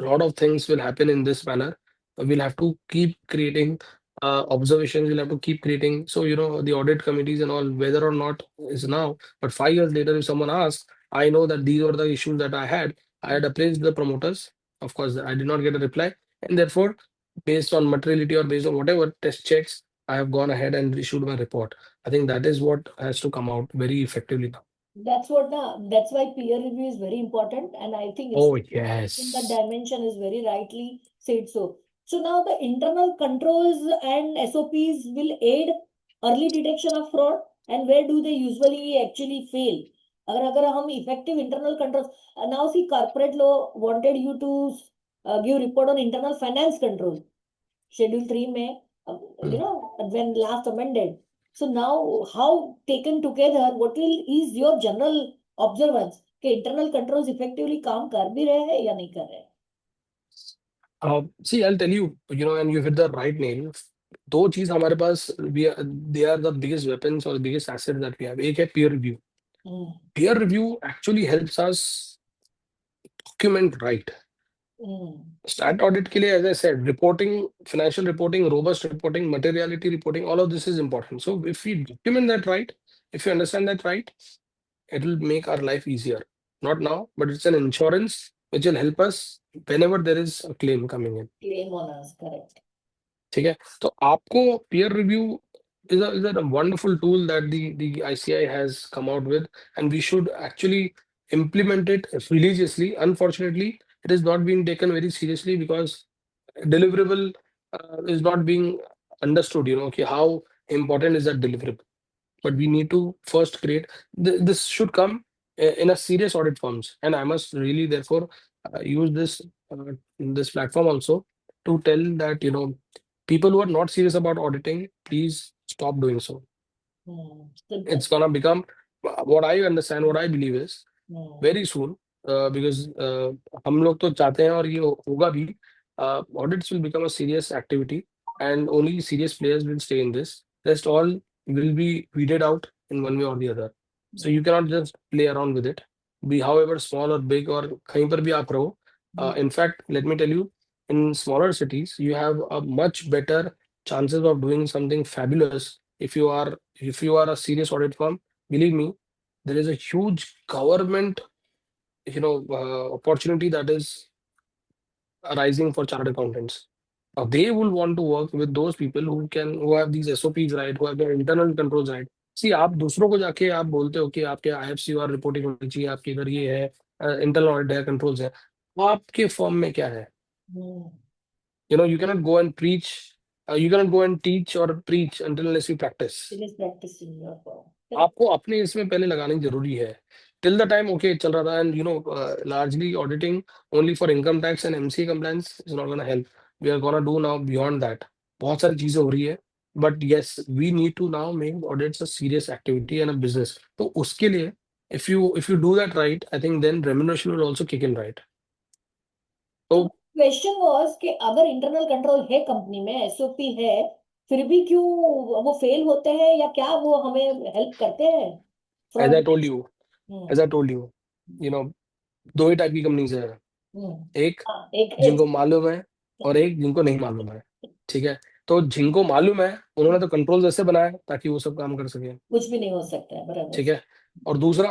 lot of things will happen in this manner. We'll have to keep creating observations. We'll have to keep creating. So the audit committees and all, whether or not is now, but 5 years later, if someone asks, I know that these were the issues that I had. I had appraised the promoters. Of course, I did not get a reply, and therefore, based on materiality or based on whatever test checks, I have gone ahead and issued my report. I think that is what has to come out very effectively now. That's why peer review is very important, and I think Oh, in the yes. dimension is very rightly said so. So now the internal controls and SOPs will aid early detection of fraud, and where do they usually actually fail? अगर हम effective internal controls, now see corporate law wanted you to give report on internal finance control. Schedule 3 में, when last amended. So now, how taken together, is your general observance कि internal controls effectively काम कर भी रहे हैं या नहीं कर रहे हैं? See, I'll tell you, and you hit the right nail. दो चीज हमारे पास they are the biggest weapons or the biggest asset that we have. एक है peer review. Peer review actually helps us document right. Stat audit के लिए, as I said, reporting, financial reporting, robust reporting, materiality reporting, all of this is important. So if we document that right, if you understand that right, it will make our life easier. Not now, but it's an insurance which will help us whenever there is a claim coming in. Claim on us, correct. ठीक है, तो आपको peer review is a wonderful tool that the ICI has come out with, and we should actually implement it religiously. Unfortunately, it is not being taken very seriously because deliverable is not being understood. Okay, how important is that deliverable? But we need to first create. This should come in a serious audit firms, and I must really therefore use this platform also to tell that people who are not serious about auditing, please stop doing so. It's gonna become what I understand, what I believe is very soon, because हम लोग तो चाहते हैं और ये होगा भी. Audits will become a serious activity, and only serious players will stay in this. Rest all will be weeded out in one way or the other. So you cannot just play around with it. Be however small or big or कहीं पर भी आप रहो. In fact, let me tell you, in smaller cities, you have a much better chances of doing something fabulous if you are a serious audit firm. Believe me, there is a huge government opportunity that is arising for chartered accountants. Now they will want to work with those people who have these SOPs right, who have their internal controls right. See, आप दूसरों को जाके आप बोलते हो कि आपके IFC और रिपोर्टिंग होनी चाहिए, आपके इधर ये है, इंटरनल ऑडिट है, कंट्रोल्स है। आपके फॉर्म में क्या है? Hmm. You cannot go and preach, you cannot go and teach or preach until unless you practice. It is practicing your form. आपको अपने इसमें पहले लगानी जरूरी है। टिल द टाइम ओके चल रहा था, and largely auditing only for income tax and MCA compliance is not gonna help. We are gonna do now beyond that. बहुत सारी चीजें हो रही है, but yes we need to now make audits a serious activity and a business. तो उसके लिए if you do that right, I think then remuneration will also kick in, right? तो क्वेश्चन वाज कि अगर इंटरनल कंट्रोल है company में, SOP है, फिर भी क्यों वो फेल होते हैं, या क्या वो हमें हेल्प करते हैं as fraud? I told you, as I told you, you know, दो ही टाइप की कंपनीज है। एक हाँ, एक जिनको मालूम है और एक जिनको नहीं मालूम है। ठीक है, तो जिनको मालूम है उन्होंने तो कंट्रोल ऐसे बनाए ताकि वो सब काम कर सके। कुछ भी नहीं हो सकता है, बराबर। ठीक है, और दूसरा,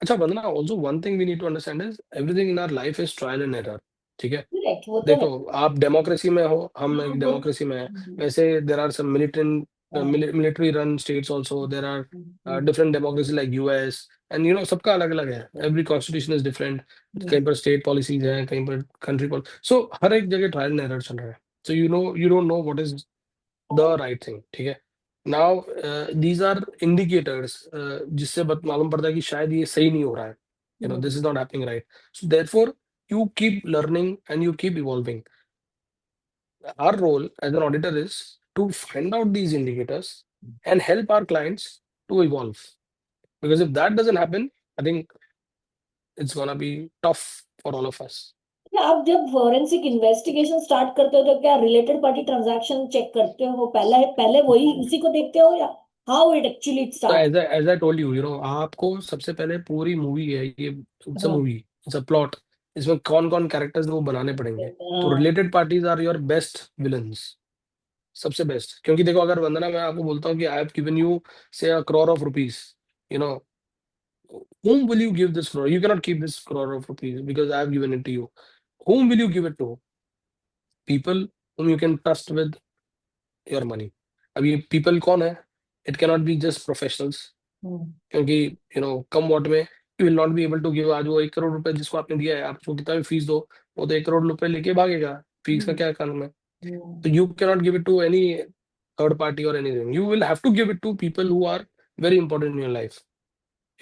अच्छा Vandana, also one thing we need to understand is everything in our life is trial and error. ठीक है, करेक्ट, वो तो है। देखो आप डेमोक्रेसी में हो, हम हाँ, एक वो डेमोक्रेसी में है, वैसे there are some military run states also, there are different democracy like US, and सबका अलग अलग है, एवरी कॉन्स्टिट्यूशन इज डिफरेंट। कहीं पर स्टेट पॉलिसीज हैं, कहीं पर कंट्री पॉलिसी, सो हर एक जगह ट्रायल एंड एरर चल रहा है। So you don't know what is the right thing. ठीक है, नाउ दीज आर इंडिकेटर्स जिससे मालूम पड़ता है कि शायद ये सही नहीं हो रहा है, this is not happening right. So therefore you keep learning and you keep evolving. Our role as an auditor is to find out these indicators and help our clients to evolve. Because if that doesn't happen, I think it's gonna be tough for all of us. क्या आप जब forensic investigation start करते हो तो क्या related party transaction check करते हो? पहले पहले वही उसी को देखते हो, या how it actually So start? as I told you, आपको सबसे पहले पूरी मूवी है ये, इट्स अ हाँ, मूवी, इट्स अ प्लॉट, इसमें कौन कौन कैरेक्टर्स वो बनाने पड़ेंगे। तो हाँ, related parties are your best villains, सबसे बेस्ट। क्योंकि देखो, अगर वंदना मैं आपको बोलता हूँ कि आई हैव गिवन यू से अ crore of rupees, you know whom will you give this crore? You cannot keep this crore of rupees because I have given it to you. Whom will you give it to? People whom you can trust with your money. अब ये people कौन है? It cannot be just professionals, क्योंकि come what में you will not be able to give. आज वो 1 करोड़ रुपए जिसको आपने दिया है, आप उसको कितना भी फीस दो, वो तो 1 करोड़ रुपए लेके भागेगा। फीस का क्या कानून है? तो you cannot give it to any third party और anything. You will have to give it to people who are very important in your life.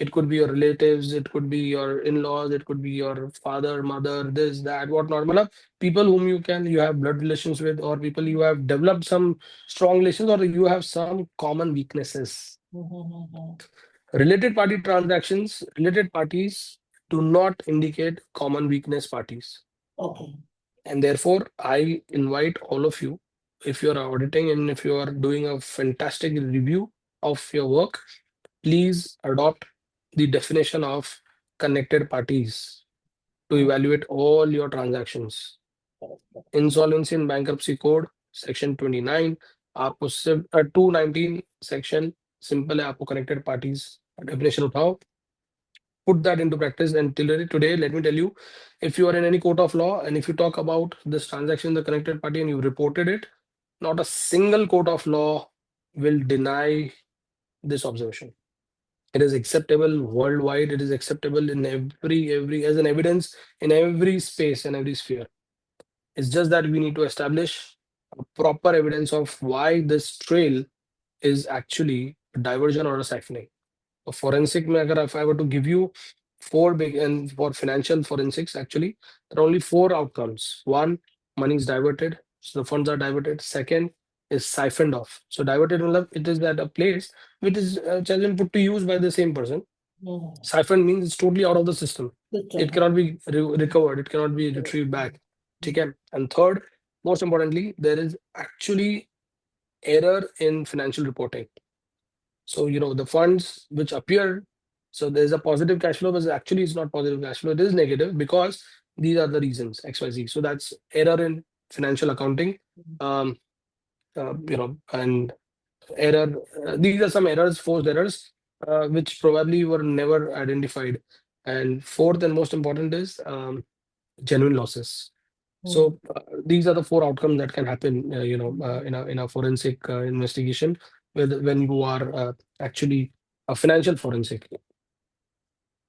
It could be your relatives, it could be your in-laws, it could be your father, mother, this, that, whatnot. मतलब people whom you have blood relations with, or people you have developed some strong relations, or you have some common weaknesses. Related party transactions, related parties do not indicate common weakness parties. Okay. And therefore, I invite all of you, if you are auditing and if you are doing a fantastic review of your work, please adopt the definition of connected parties to evaluate all your transactions. Insolvency and Bankruptcy Code, Section 29, आपको सिर्फ 219 section, simple है, आपको connected parties definition उठाओ, put that into practice. And today, let me tell you, if you are in any court of law and if you talk about this transaction, the connected party, and you reported it, not a single court of law will deny this observation. It is acceptable worldwide. It is acceptable in every as an evidence in every space and every sphere. It's just that we need to establish a proper evidence of why this trail is actually a diversion or a siphoning. So forensic में अगर if I were to give you four big, and for financial forensics actually there are only four outcomes. One, money is diverted, so the funds are diverted. Second is siphoned off. So diverted means it is at a place which is chosen put to use by the same person. Siphoned means it's totally out of the system. It cannot be recovered. It cannot be retrieved back. Okay. And third, most importantly, there is actually error in financial reporting. So, the funds which appear, so there's a positive cash flow, but actually it's not positive cash flow. It is negative because these are the reasons, XYZ. So that's error in financial accounting. And error, these are some errors, forced errors, which probably were never identified. And fourth and most important is genuine losses. So these are the four outcomes that can happen, in a forensic investigation, when you are actually a financial forensic.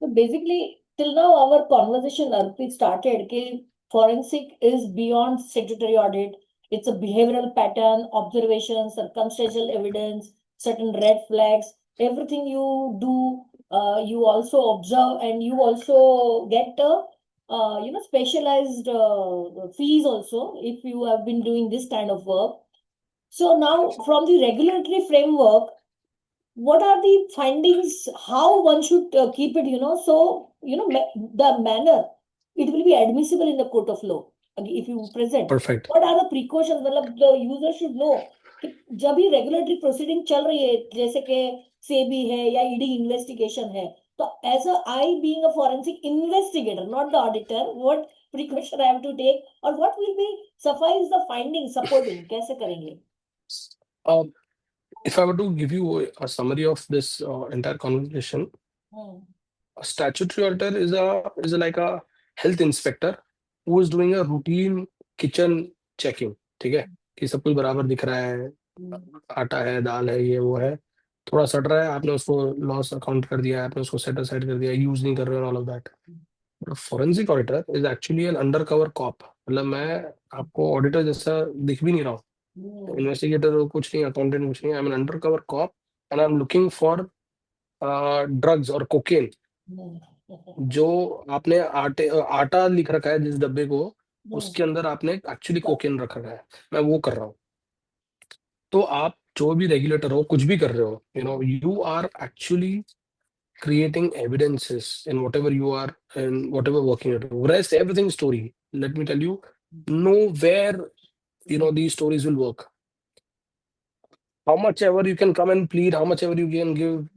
तो basically till now our conversation, Arpit, started कि forensic is beyond statutory audit. It's a behavioral pattern, observation, circumstantial evidence, certain red flags. Everything you do, you also observe, and you also get specialized fees also if you have been doing this kind of work. So now, from the regulatory framework, what are the findings, how one should keep it, so, the manner it will be admissible in the court of law. If you present, Perfect. what are the precautions, मतलब the user should know कि जब भी regulatory proceeding चल रही है, जैसे कि सेबी है या ईडी इन्वेस्टिगेशन है, तो as a I being a forensic investigator, not the auditor, what precaution I have to take, और what will be suffice the finding supporting, कैसे करेंगे? Um, if I were to give you a summary of this entire conversation, a statutory auditor is like a health inspector who is doing a routine kitchen checking. ठीक है, कि सब कुछ बराबर दिख रहा है, आटा है, दाल है, ये वो है, थोड़ा सट रहा है, आपने उसको लॉस अकाउंट कर दिया, आपने उसको सेट असाइड कर दिया, यूज नहीं कर रहे हो, all of that. Forensic auditor is actually an undercover cop. मतलब मैं आपको ऑडिटर जैसा दिख भी नहीं रहा हूँ, इन्वेस्टिगेटर कुछ नहीं, अकाउंटेंट कुछ नहीं, I am an undercover cop and I am looking for drugs और कोकेन. जो आपने आटा लिख रखा है जिस डब्बे को, उसके अंदर आपने एक्चुअली कोकेन रख रखा है, मैं वो कर रहा हूँ. तो आप जो भी रेगुलेटर हो, कुछ भी कर रहे हो, you are actually creating evidences in whatever you are and whatever working at. Rest everything story. Let me tell you, nowhere these stories will work. How much ever you can come and plead, how much ever you can give,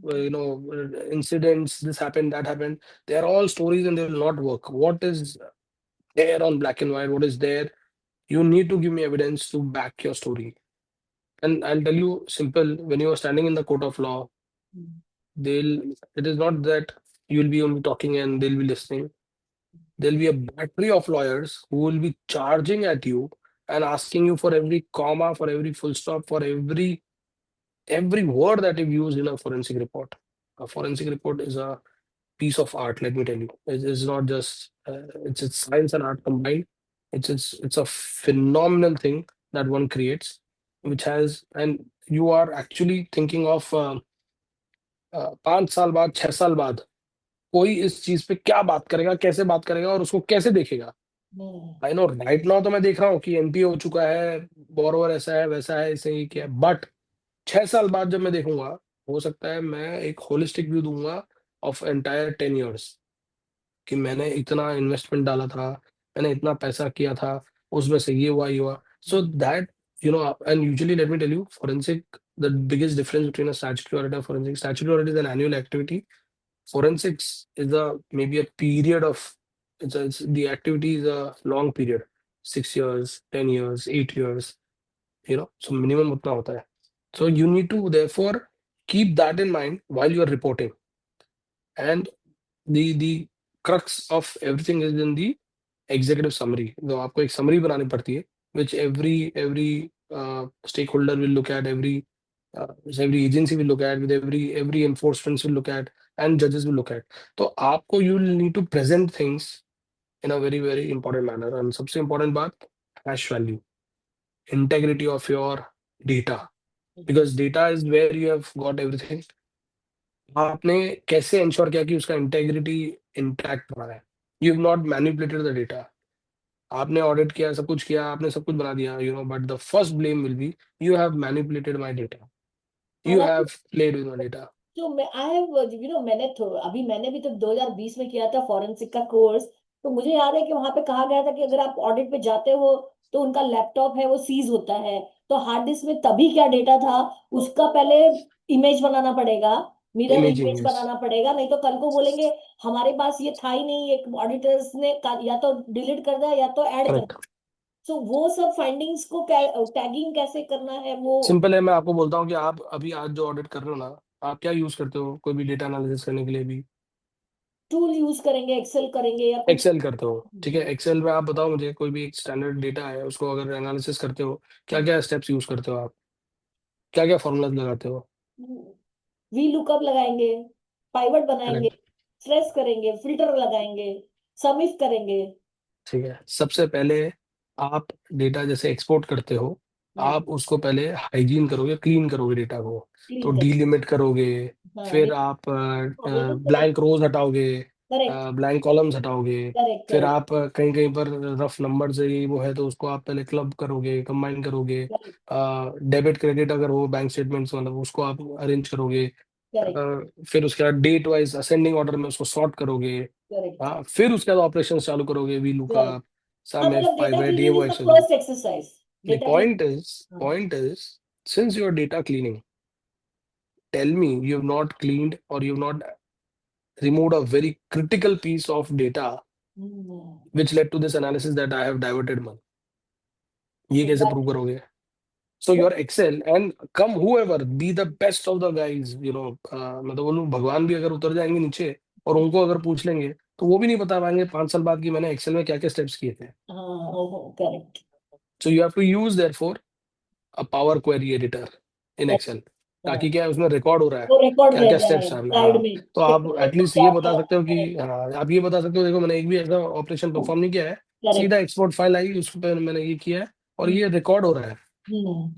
incidents, this happened, that happened. They are all stories and they will not work. What is there on black and white? What is there? You need to give me evidence to back your story. And I'll tell you simple. When you are standing in the court of law, it is not that you'll be only talking and they'll be listening. There'll be a battery of lawyers who will be charging at you and asking you for every comma, for every full stop, for every word that you've used in a forensic report. A forensic report is a piece of art, let me tell you. It's not just it's science and art combined. It's a phenomenal thing that one creates, which has, and you are actually thinking of 5 साल बाद, 6 साल बाद कोई इस चीज पे क्या बात करेगा, कैसे बात करेगा और उसको कैसे देखेगा. आई नो राइट नाउ तो मैं देख रहा हूँ कि एनपीए हो चुका है, बोरोवर ऐसा है, वैसा है, इसे ही किया, बट 6 साल बाद जब मैं देखूंगा, हो सकता है मैं एक होलिस्टिक व्यू दूंगा ऑफ एंटायर 10 years, कि मैंने इतना इन्वेस्टमेंट डाला था, मैंने इतना पैसा किया था, उसमें से ये हुआ, ये हुआ. So that and usually let me tell you, forensic, the biggest difference between a statutory audit and forensic, statutory audit is an annual activity. Forensics is maybe a period of, the activity is a long period, 6 years, 10 years, 8 years, so minimum utna hota hai. So you need to therefore keep that in mind while you are reporting. And the crux of everything is in the executive summary. तो आपको एक summary बनानी पड़ती है, which every stakeholder will look at, every agency will look at, with every enforcement will look at, and judges will look at. तो आपको you will need to present things in a very very important manner. And सबसे important बात, hash value, integrity of your data, because data is where you have got everything. आपने कैसे ensure किया कि उसका integrity intact रहा है? You have not manipulated the data. आपने ऑडिट किया, सब कुछ किया, आपने सब कुछ बना दिया, but the first blame will be you have manipulated my data, you have played with my data. तो मैं आई हैव अभी मैंने भी तो 2020 में किया था फॉरेंसिक का कोर्स. तो मुझे याद है कि वहां पे कहा गया था कि अगर आप ऑडिट पे जाते हो तो उनका लैपटॉप है वो सीज होता है, तो हार्ड डिस्क में तभी क्या डेटा था उसका पहले इमेज बनाना पड़ेगा, मिरर इमेजिंग, इमेज यस, बनाना पड़ेगा, नहीं तो कल को बोलेंगे हमारे पास ये था ही नहीं, एक ऑडिटर्स ने या तो डिलीट कर दिया या तो ऐड कर दिया. करेक्ट. सो वो सब फाइंडिंग्स को टैगिंग कैसे करना है वो सिंपल है, मैं आपको बोलता हूँ कि आप अभी आज जो ऑडिट कर रहे हो ना, आप क्या यूज करते हो कोई भी डेटा एनालिसिस करने के लिए? भी टूल यूज करेंगे, एक्सेल करेंगे या कुछ. एक्सेल करते हो, ठीक है. एक्सेल में आप बताओ मुझे, कोई भी एक स्टैंडर्ड डेटा है, उसको अगर एनालिसिस करते हो, क्या क्या स्टेप्स यूज करते हो आप, क्या क्या फॉर्मूलाज लगाते हो? वी लुकअप लगाएंगे, पाइवट बनाएंगे, करेक्ट. स्ट्रेस करेंगे, फिल्टर लगाएंगे, सम इफ करेंगे। ठीक है, सबसे पहले आप डेटा जैसे एक्सपोर्ट करते हो, आप उसको पहले हाइजीन करोगे, क्लीन करोगे डेटा को। तो क्लीन कर, डीलिमिट करोगे, हाँ फिर ये आप ये तो ब्लैंक रोज हटाओगे, करेक्ट ब्लैंक कॉलम्स हटाओगे। करेक्ट फिर करेक्ट आप कहीं कहीं पर रफ नंबर से ये वो है तो उसको आप पहले क्लब करोगे, कंबाइन करोगे। करेक्ट डेबिट क्रेडिट अगर हो बैंक स्टेटमेंट्स मतलब उसको आप अरेंज करोगे। करेक्ट फिर उसके बाद डेट वाइज असेंडिंग ऑर्डर में उसको सॉर्ट करोगे। करेक्ट हाँ, फिर उसके बाद ऑपरेशन चालू करोगे, वी लुकअप, करेक्ट। हाँ सम इफ, मतलब डेटा पाइवेट, ये क्लीनिंग वो is the access. First exercise. The data cleaning, हाँ point is, since you're data cleaning, tell me you've not cleaned or you've not removed a very critical piece of data hmm, which led to this analysis that I have diverted money. ये कैसे prove exactly. करोगे? So your Excel and come whoever, be the best of the guys, you know, मतलब वो लोग भगवान भी अगर उतर जाएंगे नीचे और उनको अगर पूछ लेंगे तो वो भी नहीं बता पाएंगे 5 साल बाद कि मैंने एक्सेल में क्या क्या स्टेप्स किए थे। हाँ correct So you have to use therefore a power query editor in Excel, ताकि क्या है उसमें रिकॉर्ड हो रहा है वो रिकॉर्ड क्या क्या रहता है स्टेप्स हैं। साइड हाँ, में तो आप टेक्निकल को एटलीस्ट क्या ये क्या बता सकते हो कि करेक्ट हाँ, आप ये बता सकते हो देखो मैंने एक भी ऐसा ऑपरेशन परफॉर्म नहीं किया है, करेक्ट सीधा एक्सपोर्ट फाइल आई उस पर मैंने ये किया है और हम्म ये रिकॉर्ड हो रहा है। Hmm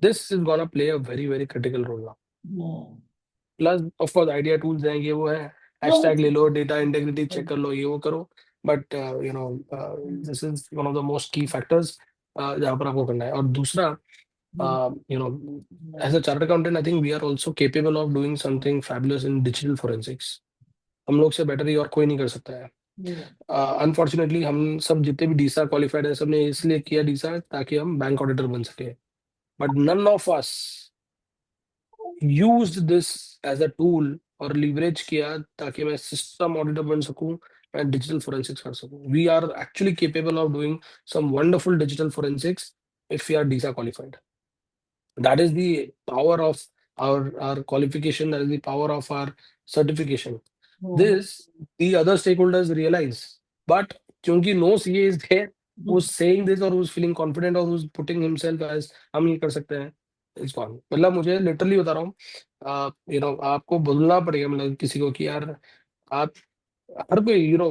this is gonna play a very very critical role now. Hmm. Plus of course idea tools हैं, ये वो है, हाँ वो हैशटैग ले लो, डेटा इंटेग्रिटी चेक हम्म, कर लो, ये वो करो। But you know this is one of the most key factors जहाँ पर आपको करना है। और दूसरा, हम्म, you know, as a chartered accountant, I think we are also capable of doing something fabulous in digital forensics. हम लोग से बेटर ये और कोई नहीं कर सकता है। हम्म, अनफॉर्चुनेटली हम सब जितने भी डीसा क्वालिफाइड है सबने इसलिए किया डीसा ताकि हम बैंक ऑडिटर बन सके, but none of us used this as a tool और लीवरेज किया ताकि मैं सिस्टम ऑडिटर बन सकूं, मैं डिजिटल फोरेंसिक्स कर सकूं। We are actually capable of doing some wonderful digital forensics if we are DISA qualified. That is the power of our qualification, that is the power of our certification. Hmm, This the other stakeholders realize, but क्योंकि no CA is there who's saying this or who's feeling confident or who's putting himself as हम ये कर सकते हैं, it's gone। मतलब मुझे literally बता रहा हूँ, यू नो आपको बोलना पड़ेगा मतलब किसी को कि यार आप हर कोई, you know,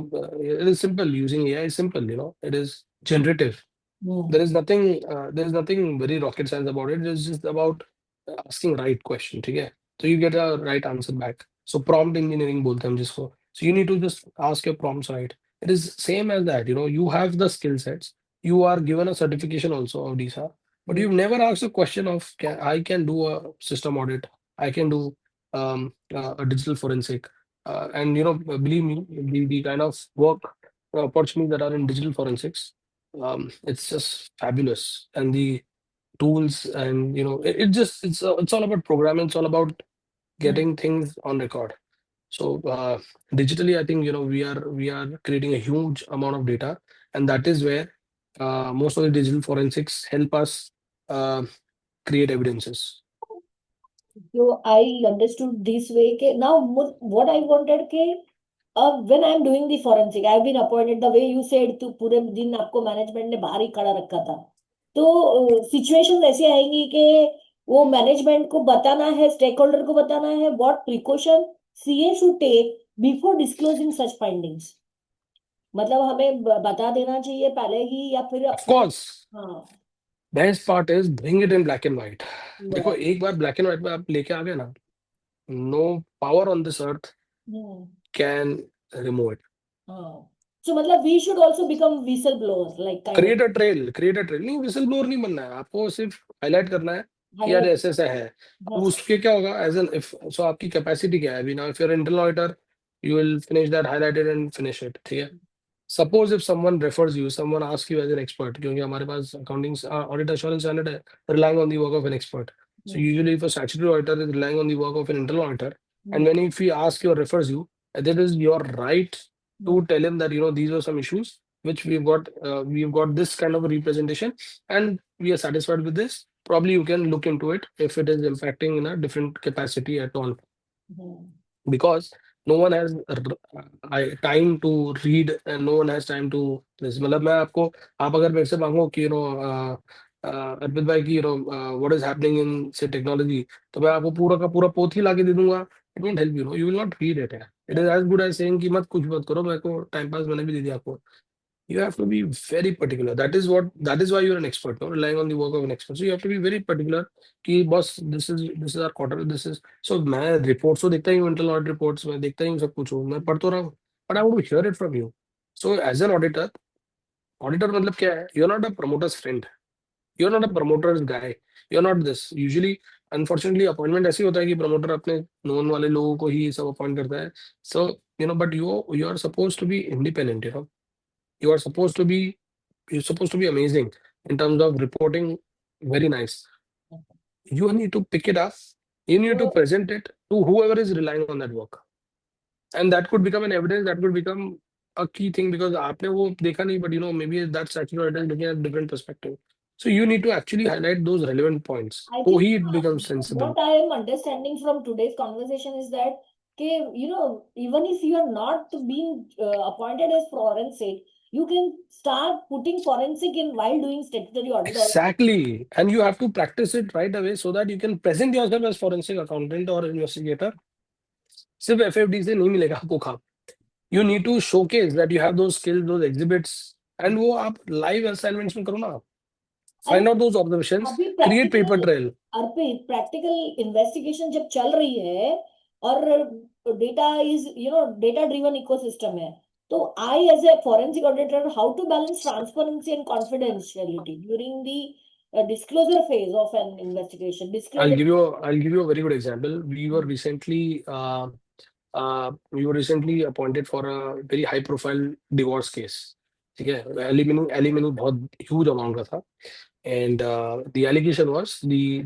it is simple, using AI is simple, you know, it is generative। Hmm, there is nothing very rocket science about it. It's just about asking right question, ठीक है? So you get a right answer back. So prompt engineering बोलते हैं हम जिसको। So you need to just ask your prompts right. It is same as that, you know, you have the skill sets, you are given a certification also of DISA, but you've never asked a question of I can do a system audit, I can do a digital forensic, and you know, believe me, the kind of work opportunities that are in digital forensics, it's just fabulous. And the tools and you know it just it's all about programming, it's all about hmm, getting things on record. So digitally I think you know we are creating a huge amount of data, and that is where most of the digital forensics help us uh, create evidences. So I understood this way. Now, what I wanted when I'm doing the forensic, I've been appointed the way you said तो पूरे दिन आपको management ने बाहर ही खड़ा रखा था। तो सिचुएशंस ऐसी आएंगी कि वो मैनेजमेंट को बताना है, स्टेक होल्डर को बताना है what precaution CA should take before disclosing such findings. मतलब हमें बता देना चाहिए पहले ही या फिर Of course, हाँ best part is bring it in black and white। देखो बराबर। एक बार ब्लैक एंड व्हाइट में आप लेके आ गए ना, no power on this earth hmm can remove it। हाँ सो मतलब we should also become whistleblower like kind of create a trail नहीं, विसल ब्लोअर नहीं बनना है आपको, सिर्फ हाईलाइट करना है कि यार हाईलाइट। ऐसे ऐसा है। अब उसके क्या होगा एज एन इफ, सो आपकी कैपेसिटी क्या है अभी ना, if you are internal auditor you will finish that highlighted and finish it, ठीक है? Suppose if someone refers you, someone ask you as an expert, क्योंकि हमारे पास अकाउंटिंग ऑडिट एश्योरेंस स्टैंडर्ड है relying on the work of an expert. So usually if a statutory auditor is relying on the work of an internal auditor, and when if he asks you or refers you, that is your right to tell him that you know these are some issues which we've got this kind of a representation and we are satisfied with this. Probably you can look into it if it is impacting in a different capacity at all, because no one has time to read and no one has time to this। मतलब मैं आपको, आप अगर मेरे से मांगो कि you know अर्पित भाई की you know what is happening इन से टेक्नोलॉजी, तो मैं आपको पूरा का पूरा पोथी ला के दे दूंगा, it won't help you, no you will not read it है। It is as good as saying कि मत कुछ मत करो, मेरे को टाइम पास मैंने भी दे दिया आपको. You have to be very particular. That is why you're an expert, no? Relying on the work of an expert. So you have to be very particular कि boss, this is our quarter, this is. So मैं reports तो देखता ही हूँ, internal audit reports मैं देखता ही हूँ, सब कुछ हूँ, मैं पढ़ तो रहा हूँ, but I want to hear it from you. So as an auditor मतलब क्या है? You're not a promoter's friend. You're not a promoter's guy. You're not this. Usually, unfortunately, appointment ऐसे होता है कि promoter अपने known वाले लोगों को ही सब appoint करता है. So but you are supposed to be independent. You are supposed to be you're supposed to be amazing in terms of reporting. Very nice. You need to pick it up. You need to present it to whoever is relying on that work, and that could become an evidence. That could become a key thing because आपने वो देखा नहीं, but maybe that's actually what it is, looking at a different perspective. So you need to actually highlight those relevant points. I So think it becomes sensible. what I am understanding from today's conversation is that, okay, even if you are not being appointed as forensic, you can start putting forensic in while doing statutory audit. Exactly, and you have to practice it right away so that you can present yourself as forensic accountant or investigator. सिर्फ FFD से नहीं मिलेगा आपको काम. You need to showcase that you have those skills, those exhibits, and वो आप live assignments में करो ना. Find out those observations, अभी create paper trail. Arpit practical investigation जब चल रही है और data is data driven ecosystem है, तो I as a forensic auditor how to balance transparency and confidentiality during the disclosure phase of an investigation. I'll give you a very good example. We were recently appointed for a very high profile divorce case. ठीक है, alimony बहुत huge amount का था, and the allegation was the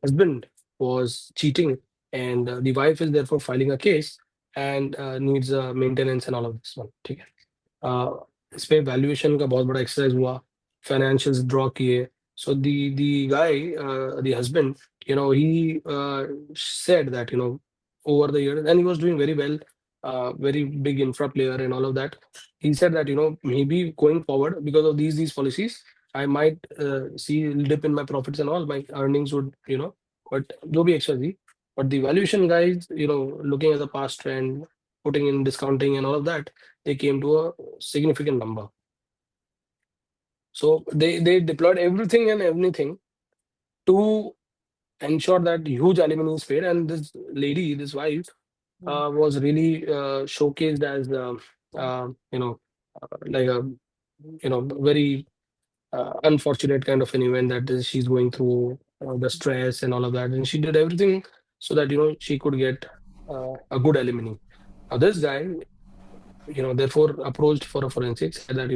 husband was cheating, and the wife is therefore filing a case and needs maintenance and all of this one. ठीक है, इस पे valuation का बहुत बड़ा exercise हुआ, financials draw किए. So the guy, the husband, he said that over the years, and he was doing very well, very big infra player and all of that. He said that maybe going forward, because of these policies, I might see a dip in my profits and all. My earnings would but do be XYZ. But the valuation guys, looking at the past trend, putting in discounting and all of that, they came to a significant number. So they deployed everything and anything to ensure that huge alimony is paid. And this lady, this wife, was really showcased as like a very unfortunate kind of an event that she's going through, the stress and all of that, and she did everything so that she could get a good alimony. Now this guy, therefore approached for a forensic, said that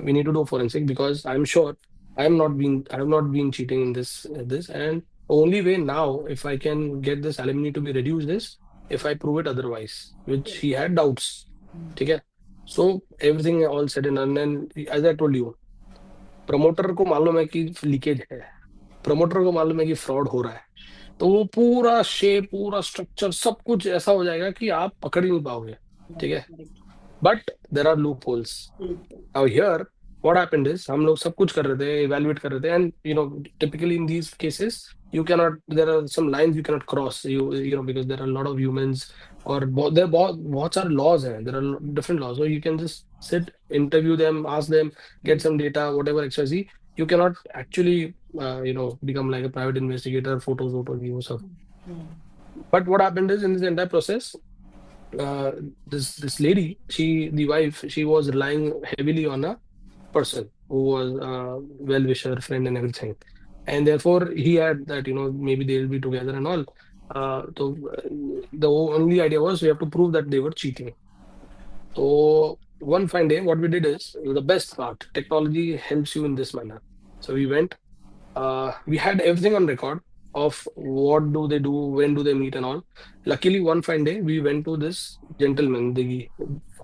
we need to do forensic because I'm sure I have not been cheating in this, and only way now if I can get this alimony to be reduced is if I prove it otherwise, which he had doubts. Okay, so everything all said and done, and as I told you, promoter को मालूम है कि leakage है, promoter को मालूम है कि fraud हो रहा है, तो वो पूरा शेप, पूरा स्ट्रक्चर, सब कुछ ऐसा हो जाएगा कि आप पकड़ ही नहीं पाओगे. ठीक है, but there are loopholes. Now here what happened is हम लोग सब कुछ कर रहे थे, evaluate कर रहे थे, and typically in these cases there are some lines you cannot cross, because there are a lot of humans, और बहुत सारे laws हैं, there are different laws, so you can just sit, interview them, ask them, get some data, whatever XYZ. You cannot actually become like a private investigator, photos वो सब. But what happened is in this entire process, this lady, the wife, she was relying heavily on a person who was a well-wisher, friend and everything, and therefore he had that maybe they'll be together and all. So the only idea was we have to prove that they were cheating. So one fine day what we did is, the best part, technology helps you in this manner. So we went, we had everything on record of what do they do, when do they meet and all. Luckily one fine day we went to this gentleman, the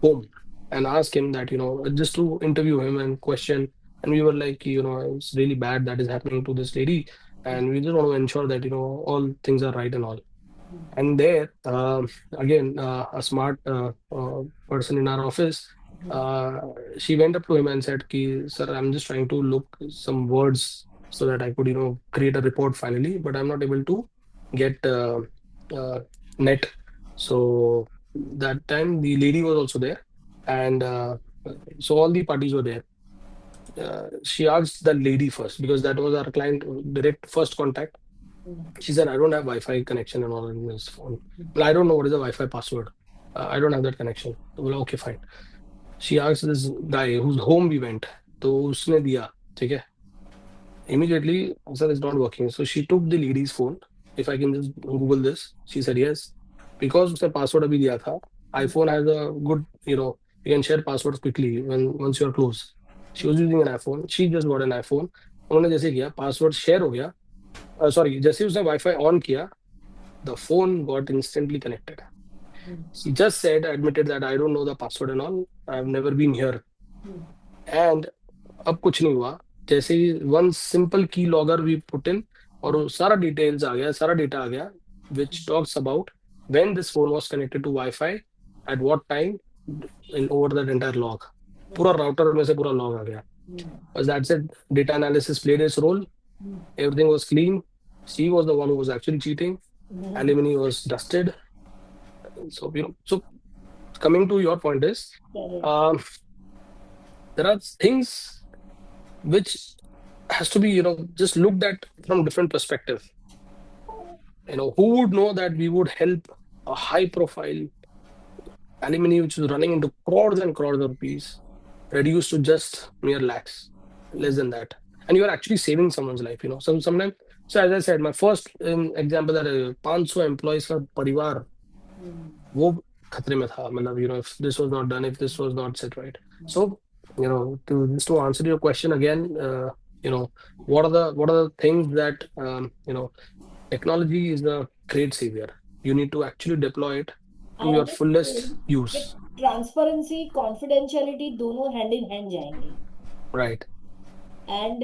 home, and asked him that just to interview him and question, and we were like, it's really bad that is happening to this lady, and we just want to ensure that all things are right and all. And there again, a smart person in our office, she went up to him and said, sir, I'm just trying to look some words so that I could create a report finally, but I'm not able to get net. So that time the lady was also there, and so all the parties were there. She asked the lady first because that was our client direct first contact. She said, I don't have Wi-Fi connection and all in this phone. Well, I don't know what is the Wi-Fi password. I don't have that connection. So, बोला, okay, fine. She asked this guy whose home we went. तो उसने दिया, ठीक है. Immediately, I said it's not working. So she took the lady's phone. If I can just Google this, she said yes. Because उसने password अभी दिया था. iPhone has a good, you can share passwords quickly once you are close. She was using an iPhone. She just got an iPhone. उन्होंने जैसे किया, password share हो गया. Sorry, जैसे उसने Wi-Fi on किया, the phone got instantly connected. She just said, admitted that I don't know the password and all. I've never been here. And अब कुछ नहीं हुआ. जैसे ही one simple key logger we put in और वो सारा details आ गया, सारा data आ गया, which talks about when this phone was connected to Wi-Fi, at what time, in over that entire log. पूरा router में से पूरा log आ गया. But that's it. Data analysis played its role. Everything was clean. She was the one who was actually cheating. Alimony was dusted. So, so coming to your point is, there are things which has to be, just looked at from different perspective. Who would know that we would help a high profile alimony which is running into crores and crores of rupees reduced to just mere lakhs, less than that. And you are actually saving someone's life, sometimes. So as I said, my first example that 500 employees का परिवार वो खतरे में था. मतलब, if this was not done, if this was not set right. So, to answer your question again, what are the things that, technology is a great savior. You need to actually deploy it to your fullest use. Transparency, confidentiality, दोनों hand in hand जाएंगे. Right. And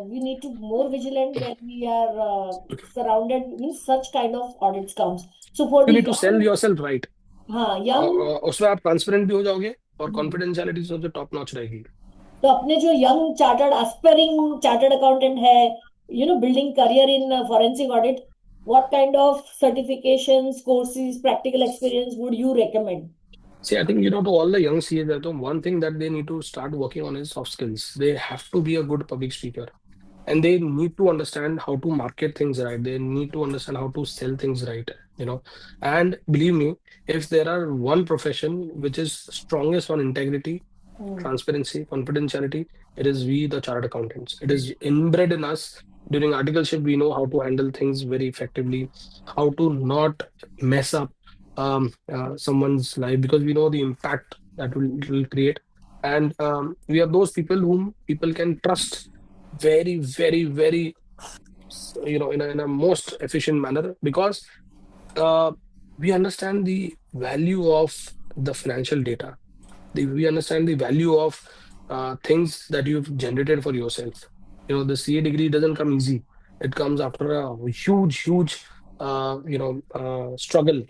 we need to be more vigilant when we are surrounded with such kind of audits comes. So for You need to sell yourself right. हाँ, young. उसमें आप transparent भी हो जाओगे और confidentiality सबसे top notch रहेगी. तो अपने जो young chartered aspiring chartered accountant है, building career in forensic audit, what kind of certifications, courses, practical experience would you recommend? See, I think, to all the young CAs, one thing that they need to start working on is soft skills. They have to be a good public speaker. And they need to understand how to market things right. They need to understand how to sell things right, And believe me, if there are one profession which is strongest on integrity, transparency, confidentiality, it is we, the chartered accountants. It is inbred in us. During articleship, we know how to handle things very effectively, how to not mess up someone's life, because we know the impact that it will create. And we are those people whom people can trust very, very, very, in a most efficient manner, because we understand the value of the financial data. We understand the value of things that you've generated for yourself. The CA degree doesn't come easy. It comes after a huge struggle.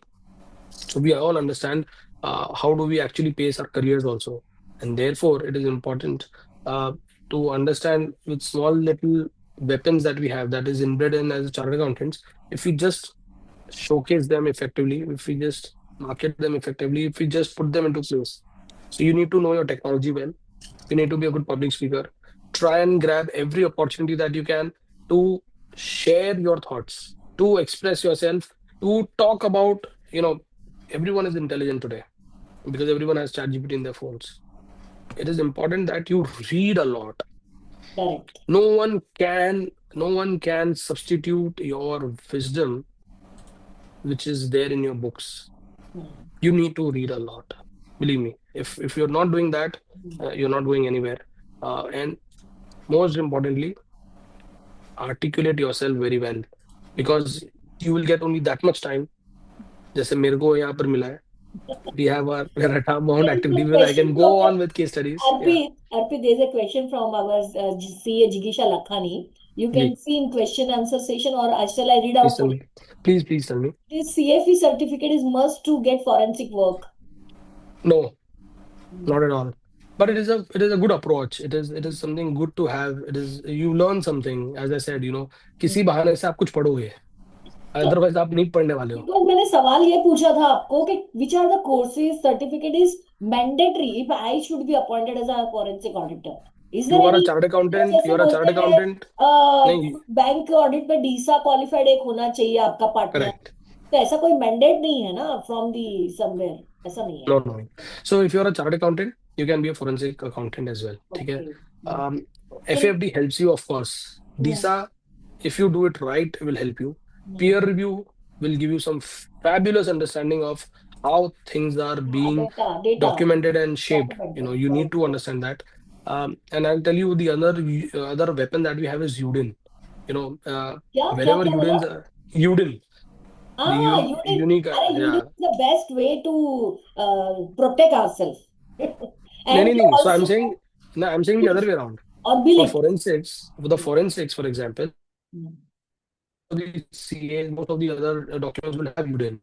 So we all understand how do we actually pace our careers also. And therefore, it is important to understand with small little weapons that we have, that is inbred in as chartered accountants, if we just showcase them effectively, if we just market them effectively, if we just put them into place. So you need to know your technology well. You need to be a good public speaker. Try and grab every opportunity that you can to share your thoughts, to express yourself, to talk about, everyone is intelligent today because everyone has ChatGPT in their phones. It is important that you read a lot. Correct. No one can substitute your wisdom which is there in your books. You need to read a lot. Believe me, if you're not doing that, you're not going anywhere. And most importantly, articulate yourself very well, because you will get only that much time. जैसे मेरे को यहाँ पर मिला है. We have our bound activity where I can go on with case studies. Arpit, there's a question from our CA Jigisha Lakhani. You can see in question answer session, or shall I read out? Please tell me. This CFE certificate is must to get forensic work. No, not at all. But it is a good approach. It is something good to have. You learn something. As I said, किसी बहाने से आप कुछ पढ़ोगे. Otherwise आप नहीं पढ़ने वाले हो. बिकॉज मैंने सवाल ये पूछा था आपको कि which are the courses certificate is mandatory if I should be appointed as a forensic auditor. Is you there are a any? Chartered accountant, जैसे यू आर अ बोलते चार्टर्ड हैं अकाउंटेंट. नहीं. बैंक ऑडिट में डीसा qualified एक होना चाहिए आपका partner. Correct. तो ऐसा कोई मैंडेट नहीं है ना फ्रॉम दी समवेयर, ऐसा नहीं है. No, no. So if you're a chartered accountant, you can be a forensic accountant as well. ठीक है. ओके. Um, तो FAFD helps you, of course. DISA, if you do it right, will help you. Peer review will give you some fabulous understanding of how things are being data documented and shaped. Documented. You need to understand that. And I'll tell you the other weapon that we have is UDIN. क्या क्या Wherever क्या बोला? UDINs are, UDIN, the unit. unique, अरे yeah. Unit is the best way to protect ourselves. No, no, and no. So I'm also saying, no, I'm saying the other way around. और For billing. forensics, for example, the CA, most of the other documents will have UDIN.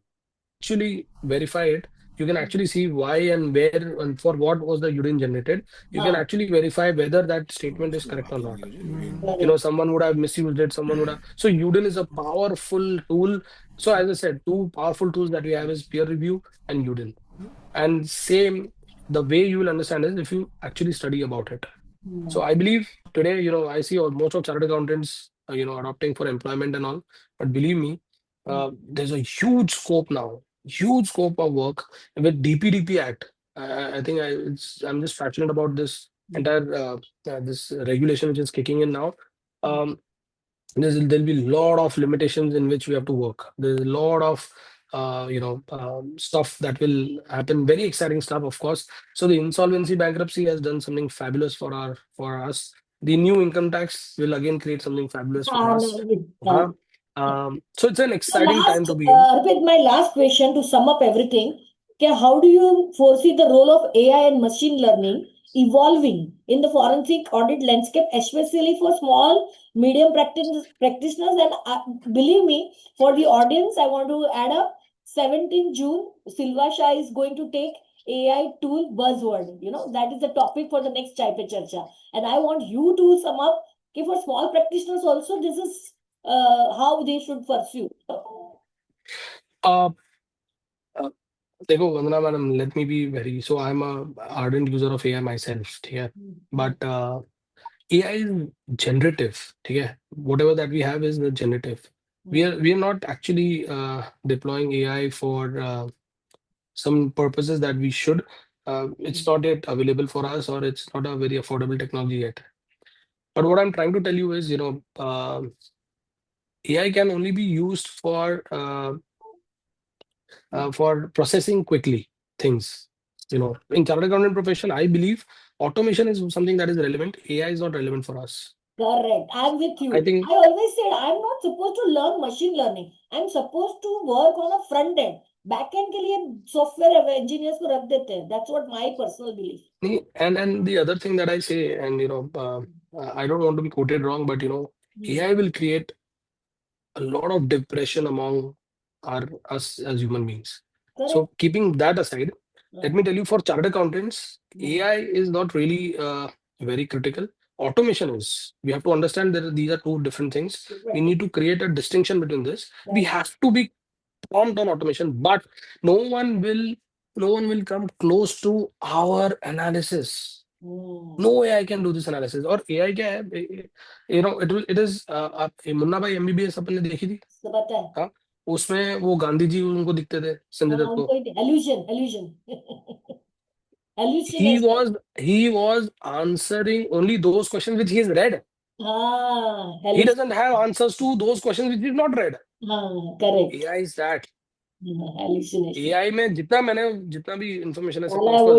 Actually verify it. You can actually see why and where and for what was the UDIN generated. You can हाँ. actually verify whether that statement is correct or not. Correct. Someone would have misused it, someone would have. So UDIN is a powerful tool. So as I said, two powerful tools that we have is peer review and UDIN. And same, the way you will understand is if you actually study about it. So I believe today, I see most of chartered accountants, adopting for employment and all. But believe me, there's a huge scope now, huge scope of work with DPDP Act. I think I'm just passionate about this entire this regulation which is kicking in now. There'll be a lot of limitations in which we have to work. There's a lot of stuff that will happen. Very exciting stuff, of course. So the insolvency bankruptcy has done something fabulous for us. The new income tax will again create something fabulous for हाँ, us. no, So it's an so exciting time last, to be in. Arpit, my last question to sum up everything. How do you foresee the role of AI and machine learning evolving in the forensic audit landscape, especially for small, medium practitioners? And believe me, for the audience, I want to add up 17th June, Silva Shah is going to take AI tool buzzword. That is the topic for the next Chai Pe Charcha. And I want you to sum up, for small practitioners also, this is how they should pursue. Uh, देखो वंदना madam, let me be very, so I'm a ardent user of AI myself, ठीक है. But AI is generative, ठीक है. Whatever that we have is the generative. We are not actually deploying AI for some purposes that we should. It's not yet available for us, or it's not a very affordable technology yet. But what I'm trying to tell you is, AI can only be used for processing quickly things. In chartered accountant profession, I believe automation is something that is relevant. AI is not relevant for us. Correct. I'm with you. I think I always said I'm not supposed to learn machine learning. I'm supposed to work on a front end. Back end के लिए software engineers को रख देते हैं. That's what my personal belief. and the other thing that I say, and I don't want to be quoted wrong, but AI will create a lot of depression among us as human beings. Correct. So keeping that aside, let me tell you, for chartered accountants, AI is not really very critical. Automation is. We have to understand that these are two different things. We need to create a distinction between this. We have to be prompt on automation, but no one will come close to our analysis. No AI can do this analysis. और AI क्या है? It is Munna भाई MBBS अपन ने देखी थी. सब पता है. हाँ, उसमें वो गांधी जी उनको दिखते थे, संजय दत्त को. Illusion. He was answering only those questions which he has read. He doesn't have answers to those questions which he's not read. Correct. AI is that. Hallucination. AI में जितना भी information है,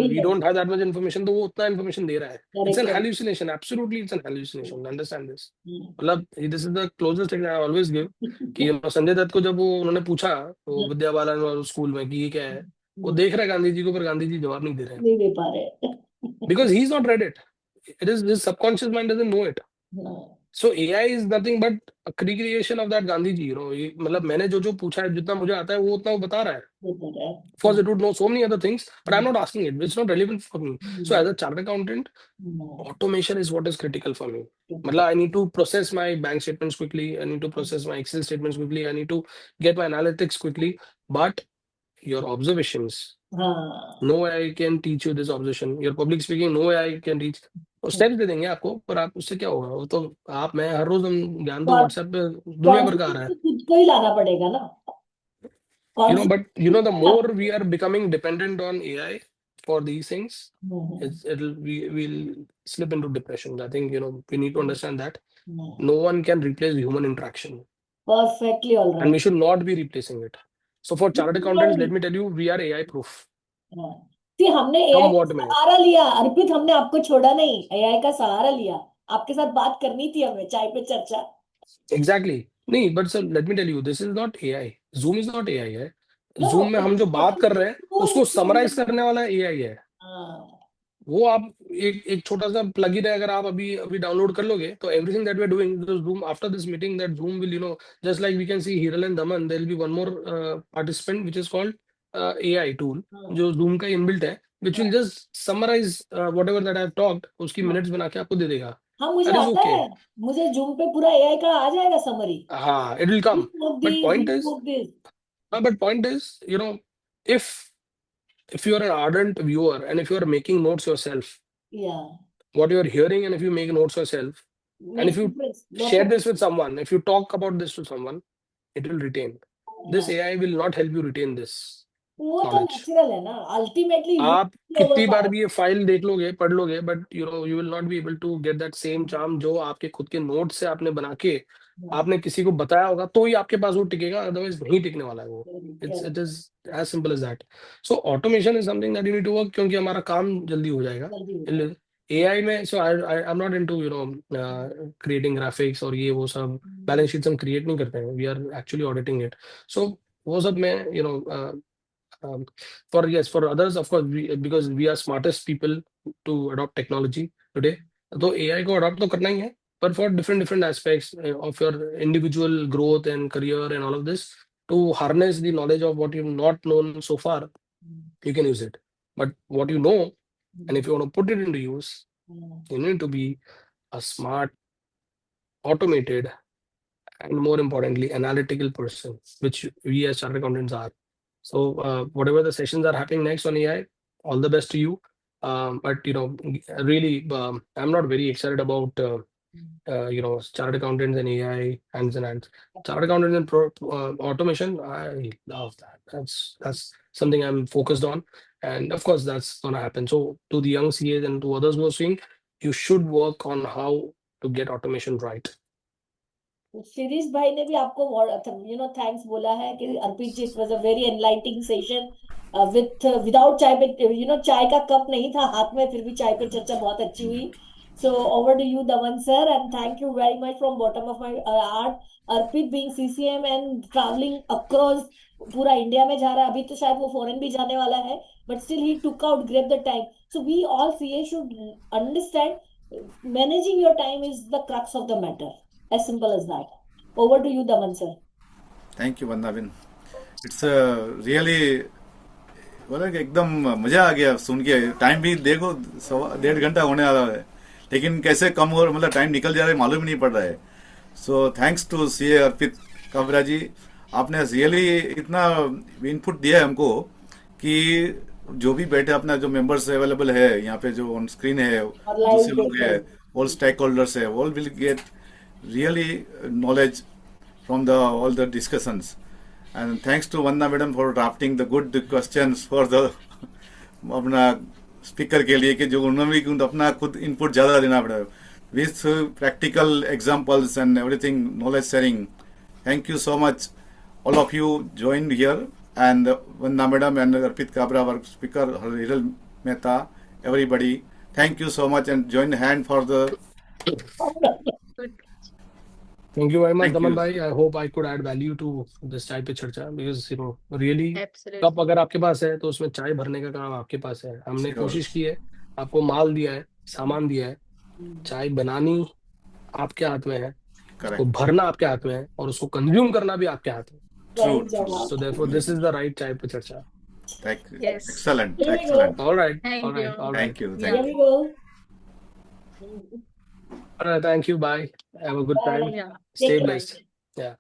we don't have that much information, तो वो उतना information दे रहा है. It's an hallucination. Absolutely, it's an hallucination. Understand this. मतलब this is the closest thing I always give. कि संजय दत्त को जब उन्होंने पूछा वो विद्या बालन स्कूल में कि ये क्या है, वो देख रहा है गांधी जी को, पर गांधी जी जवाब नहीं दे रहे हैं. नहीं दे पा रहे. Because he's not read it. It is his subconscious mind doesn't know it. So AI is nothing but a recreation of that Gandhi ji, मतलब मैंने जो जो पूछा है, जितना मुझे आता है वो उतना वो बता रहा है. Of course, it would know so many other things, but I'm not asking it. It's not relevant for me. So as a chartered accountant, automation is what is critical for me. मतलब I need to process my bank statements quickly. I need to process my Excel statements quickly. I need to get my analytics quickly. But your observations, हाँ no AI can teach you this observation. Your public speaking, no AI can teach. वो steps दे देंगे आपको, पर आप उससे क्या होगा? वो तो आप मैं हर रोज हम ज्ञान तो व्हाट्सएप पे दुनिया भर का आ रहा है. कॉन्फिडेंस खुद को ही लाना पड़ेगा ना. But the more we are becoming dependent on AI for these things, we'll slip into depression. I think we need to understand that no one can replace human interaction, Perfectly all and we right. should not be replacing it. So for chartered accountants, let me tell you, we are AI proof. See, हमने AI का Somewhat में. सहारा लिया अर्पित, हमने आपको छोड़ा नहीं, AI का सहारा लिया. आपके साथ बात करनी थी हमें, चाय पे चर्चा. Exactly. नहीं, but sir, let me tell you, this is not AI. Zoom is not AI है. No, Zoom में हम जो बात कर रहे हैं, उसको summarize हाँ. करने वाला AI है. वो आप एक छोटा सा प्लगइन है, अगर आप अभी डाउनलोड कर लोगे तो everything that we are doing Zoom after this meeting, that Zoom will just like we can see Hiral and Daman, there will be one more participant which is called AI tool, जो Zoom का inbuilt है, which will just summarise whatever that I have talked, उसकी minutes बना के आपको दे देगा. हाँ मुझे दैट इज आता ओके. है, मुझे जूम पे पूरा AI का आ जाएगा समरी. हाँ, it will come. But point is if you are an ardent viewer and if you are making notes yourself, Yeah. what you are hearing, and if you make notes yourself, and if you share this with someone, if you talk about this to someone, it will retain. This AI will not help you retain this वो तो knowledge. Natural है ना, ultimately आप कितनी बार भी ये file देख लोगे, पढ़ लोगे, but you will not be able to get that same charm जो आपके खुद के नोट से आपने बना के आपने किसी को बताया होगा, तो ही आपके पास वो टिकेगा, अदरवाइज नहीं टिकने वाला है वो. It is as simple as that. So automation is something that you need to work, क्योंकि हमारा काम जल्दी हो जाएगा AI में. So I am not into creating graphics और ये वो सब बैलेंस शीट्स हम क्रिएट नहीं करते हैं, we are actually auditing it. So वो सब में for others, of course, because we are smartest people to adopt technology today, तो AI को adopt तो करना ही है, but for different aspects of your individual growth and career and all of this, to harness the knowledge of what you've not known so far, you can use it. But what you know, and if you want to put it into use, you need to be a smart, automated, and more importantly, analytical person, which we as chartered accountants are. So whatever the sessions are happening next on AI, all the best to you. But really, I'm not very excited about chartered accountants and AI hands in hands. Chartered accountants and automation, I love that. That's something I'm focused on, and of course that's gonna happen. So to the young CAs and to others who are seeing, you should work on how to get automation right. Shirish भाई ने भी आपको thanks बोला है कि Arpit ji, it was a very enlightening session without chai पे, चाय का कप नहीं था हाथ में, फिर भी चाय पे चर्चा बहुत अच्छी हुई. So over to you Daman sir, and thank you very much from bottom of my heart. Arpit being CCM and travelling across पूरा इंडिया में जा रहा है, अभी तो शायद वो फॉरेन भी जाने वाला है, but still he took out, grab the time. So we all CA should understand managing your time is the crux of the matter. As simple as that. Over to you, Daman sir. Thank you Vandanaben. It's really बोला कि एकदम मजा आ गया सुन के. Time भी देखो 1.5 घंटा होने वाला है, लेकिन कैसे कम हो, मतलब टाइम निकल जा रहा है, मालूम ही नहीं पड़ रहा है. सो थैंक्स टू CA अर्पित काबरा जी. आपने रियली इतना इनपुट दिया है हमको कि जो भी बैठे अपना जो मेंबर्स अवेलेबल है यहाँ पे, जो ऑन स्क्रीन है, दूसरे लोग है, ऑल स्टेक होल्डर्स है, all will get really knowledge from all the discussions. And thanks to Vandana madam for drafting the good questions for the अपना स्पीकर के लिए, कि जो उन्होंने भी अपना खुद इनपुट ज़्यादा देना पड़ा with practical examples and everything, knowledge sharing. Thank you so much, all of you joined here, and Vandana madam and Arpit Kabra, our speaker, Hiral Mehta, everybody. Thank you so much, and join hand for the. Thank you very much, Thank Daman you. bhai. I hope I could add value to this चाय पे चर्चा, because really Absolutely. Cup अगर आपके पास है तो उसमें चाय भरने का काम आपके पास है. हमने Sure. कोशिश की है, आपको माल दिया है, सामान दिया है, चाय बनानी आपके हाथ में है, उसको Correct. भरना आपके हाथ में है, और उसको कंज्यूम करना भी आपके हाथ में। True. Right, Jawad. So therefore, this is the right Chai Pe Charcha. Yes. Excellent. Here we go. Excellent. All right, Thank all right, you. all right. Thank you. Yeah. Here we go. All right, thank you. Bye. Have a good Bye. time. Yeah. Stay Take care. blessed. Yeah.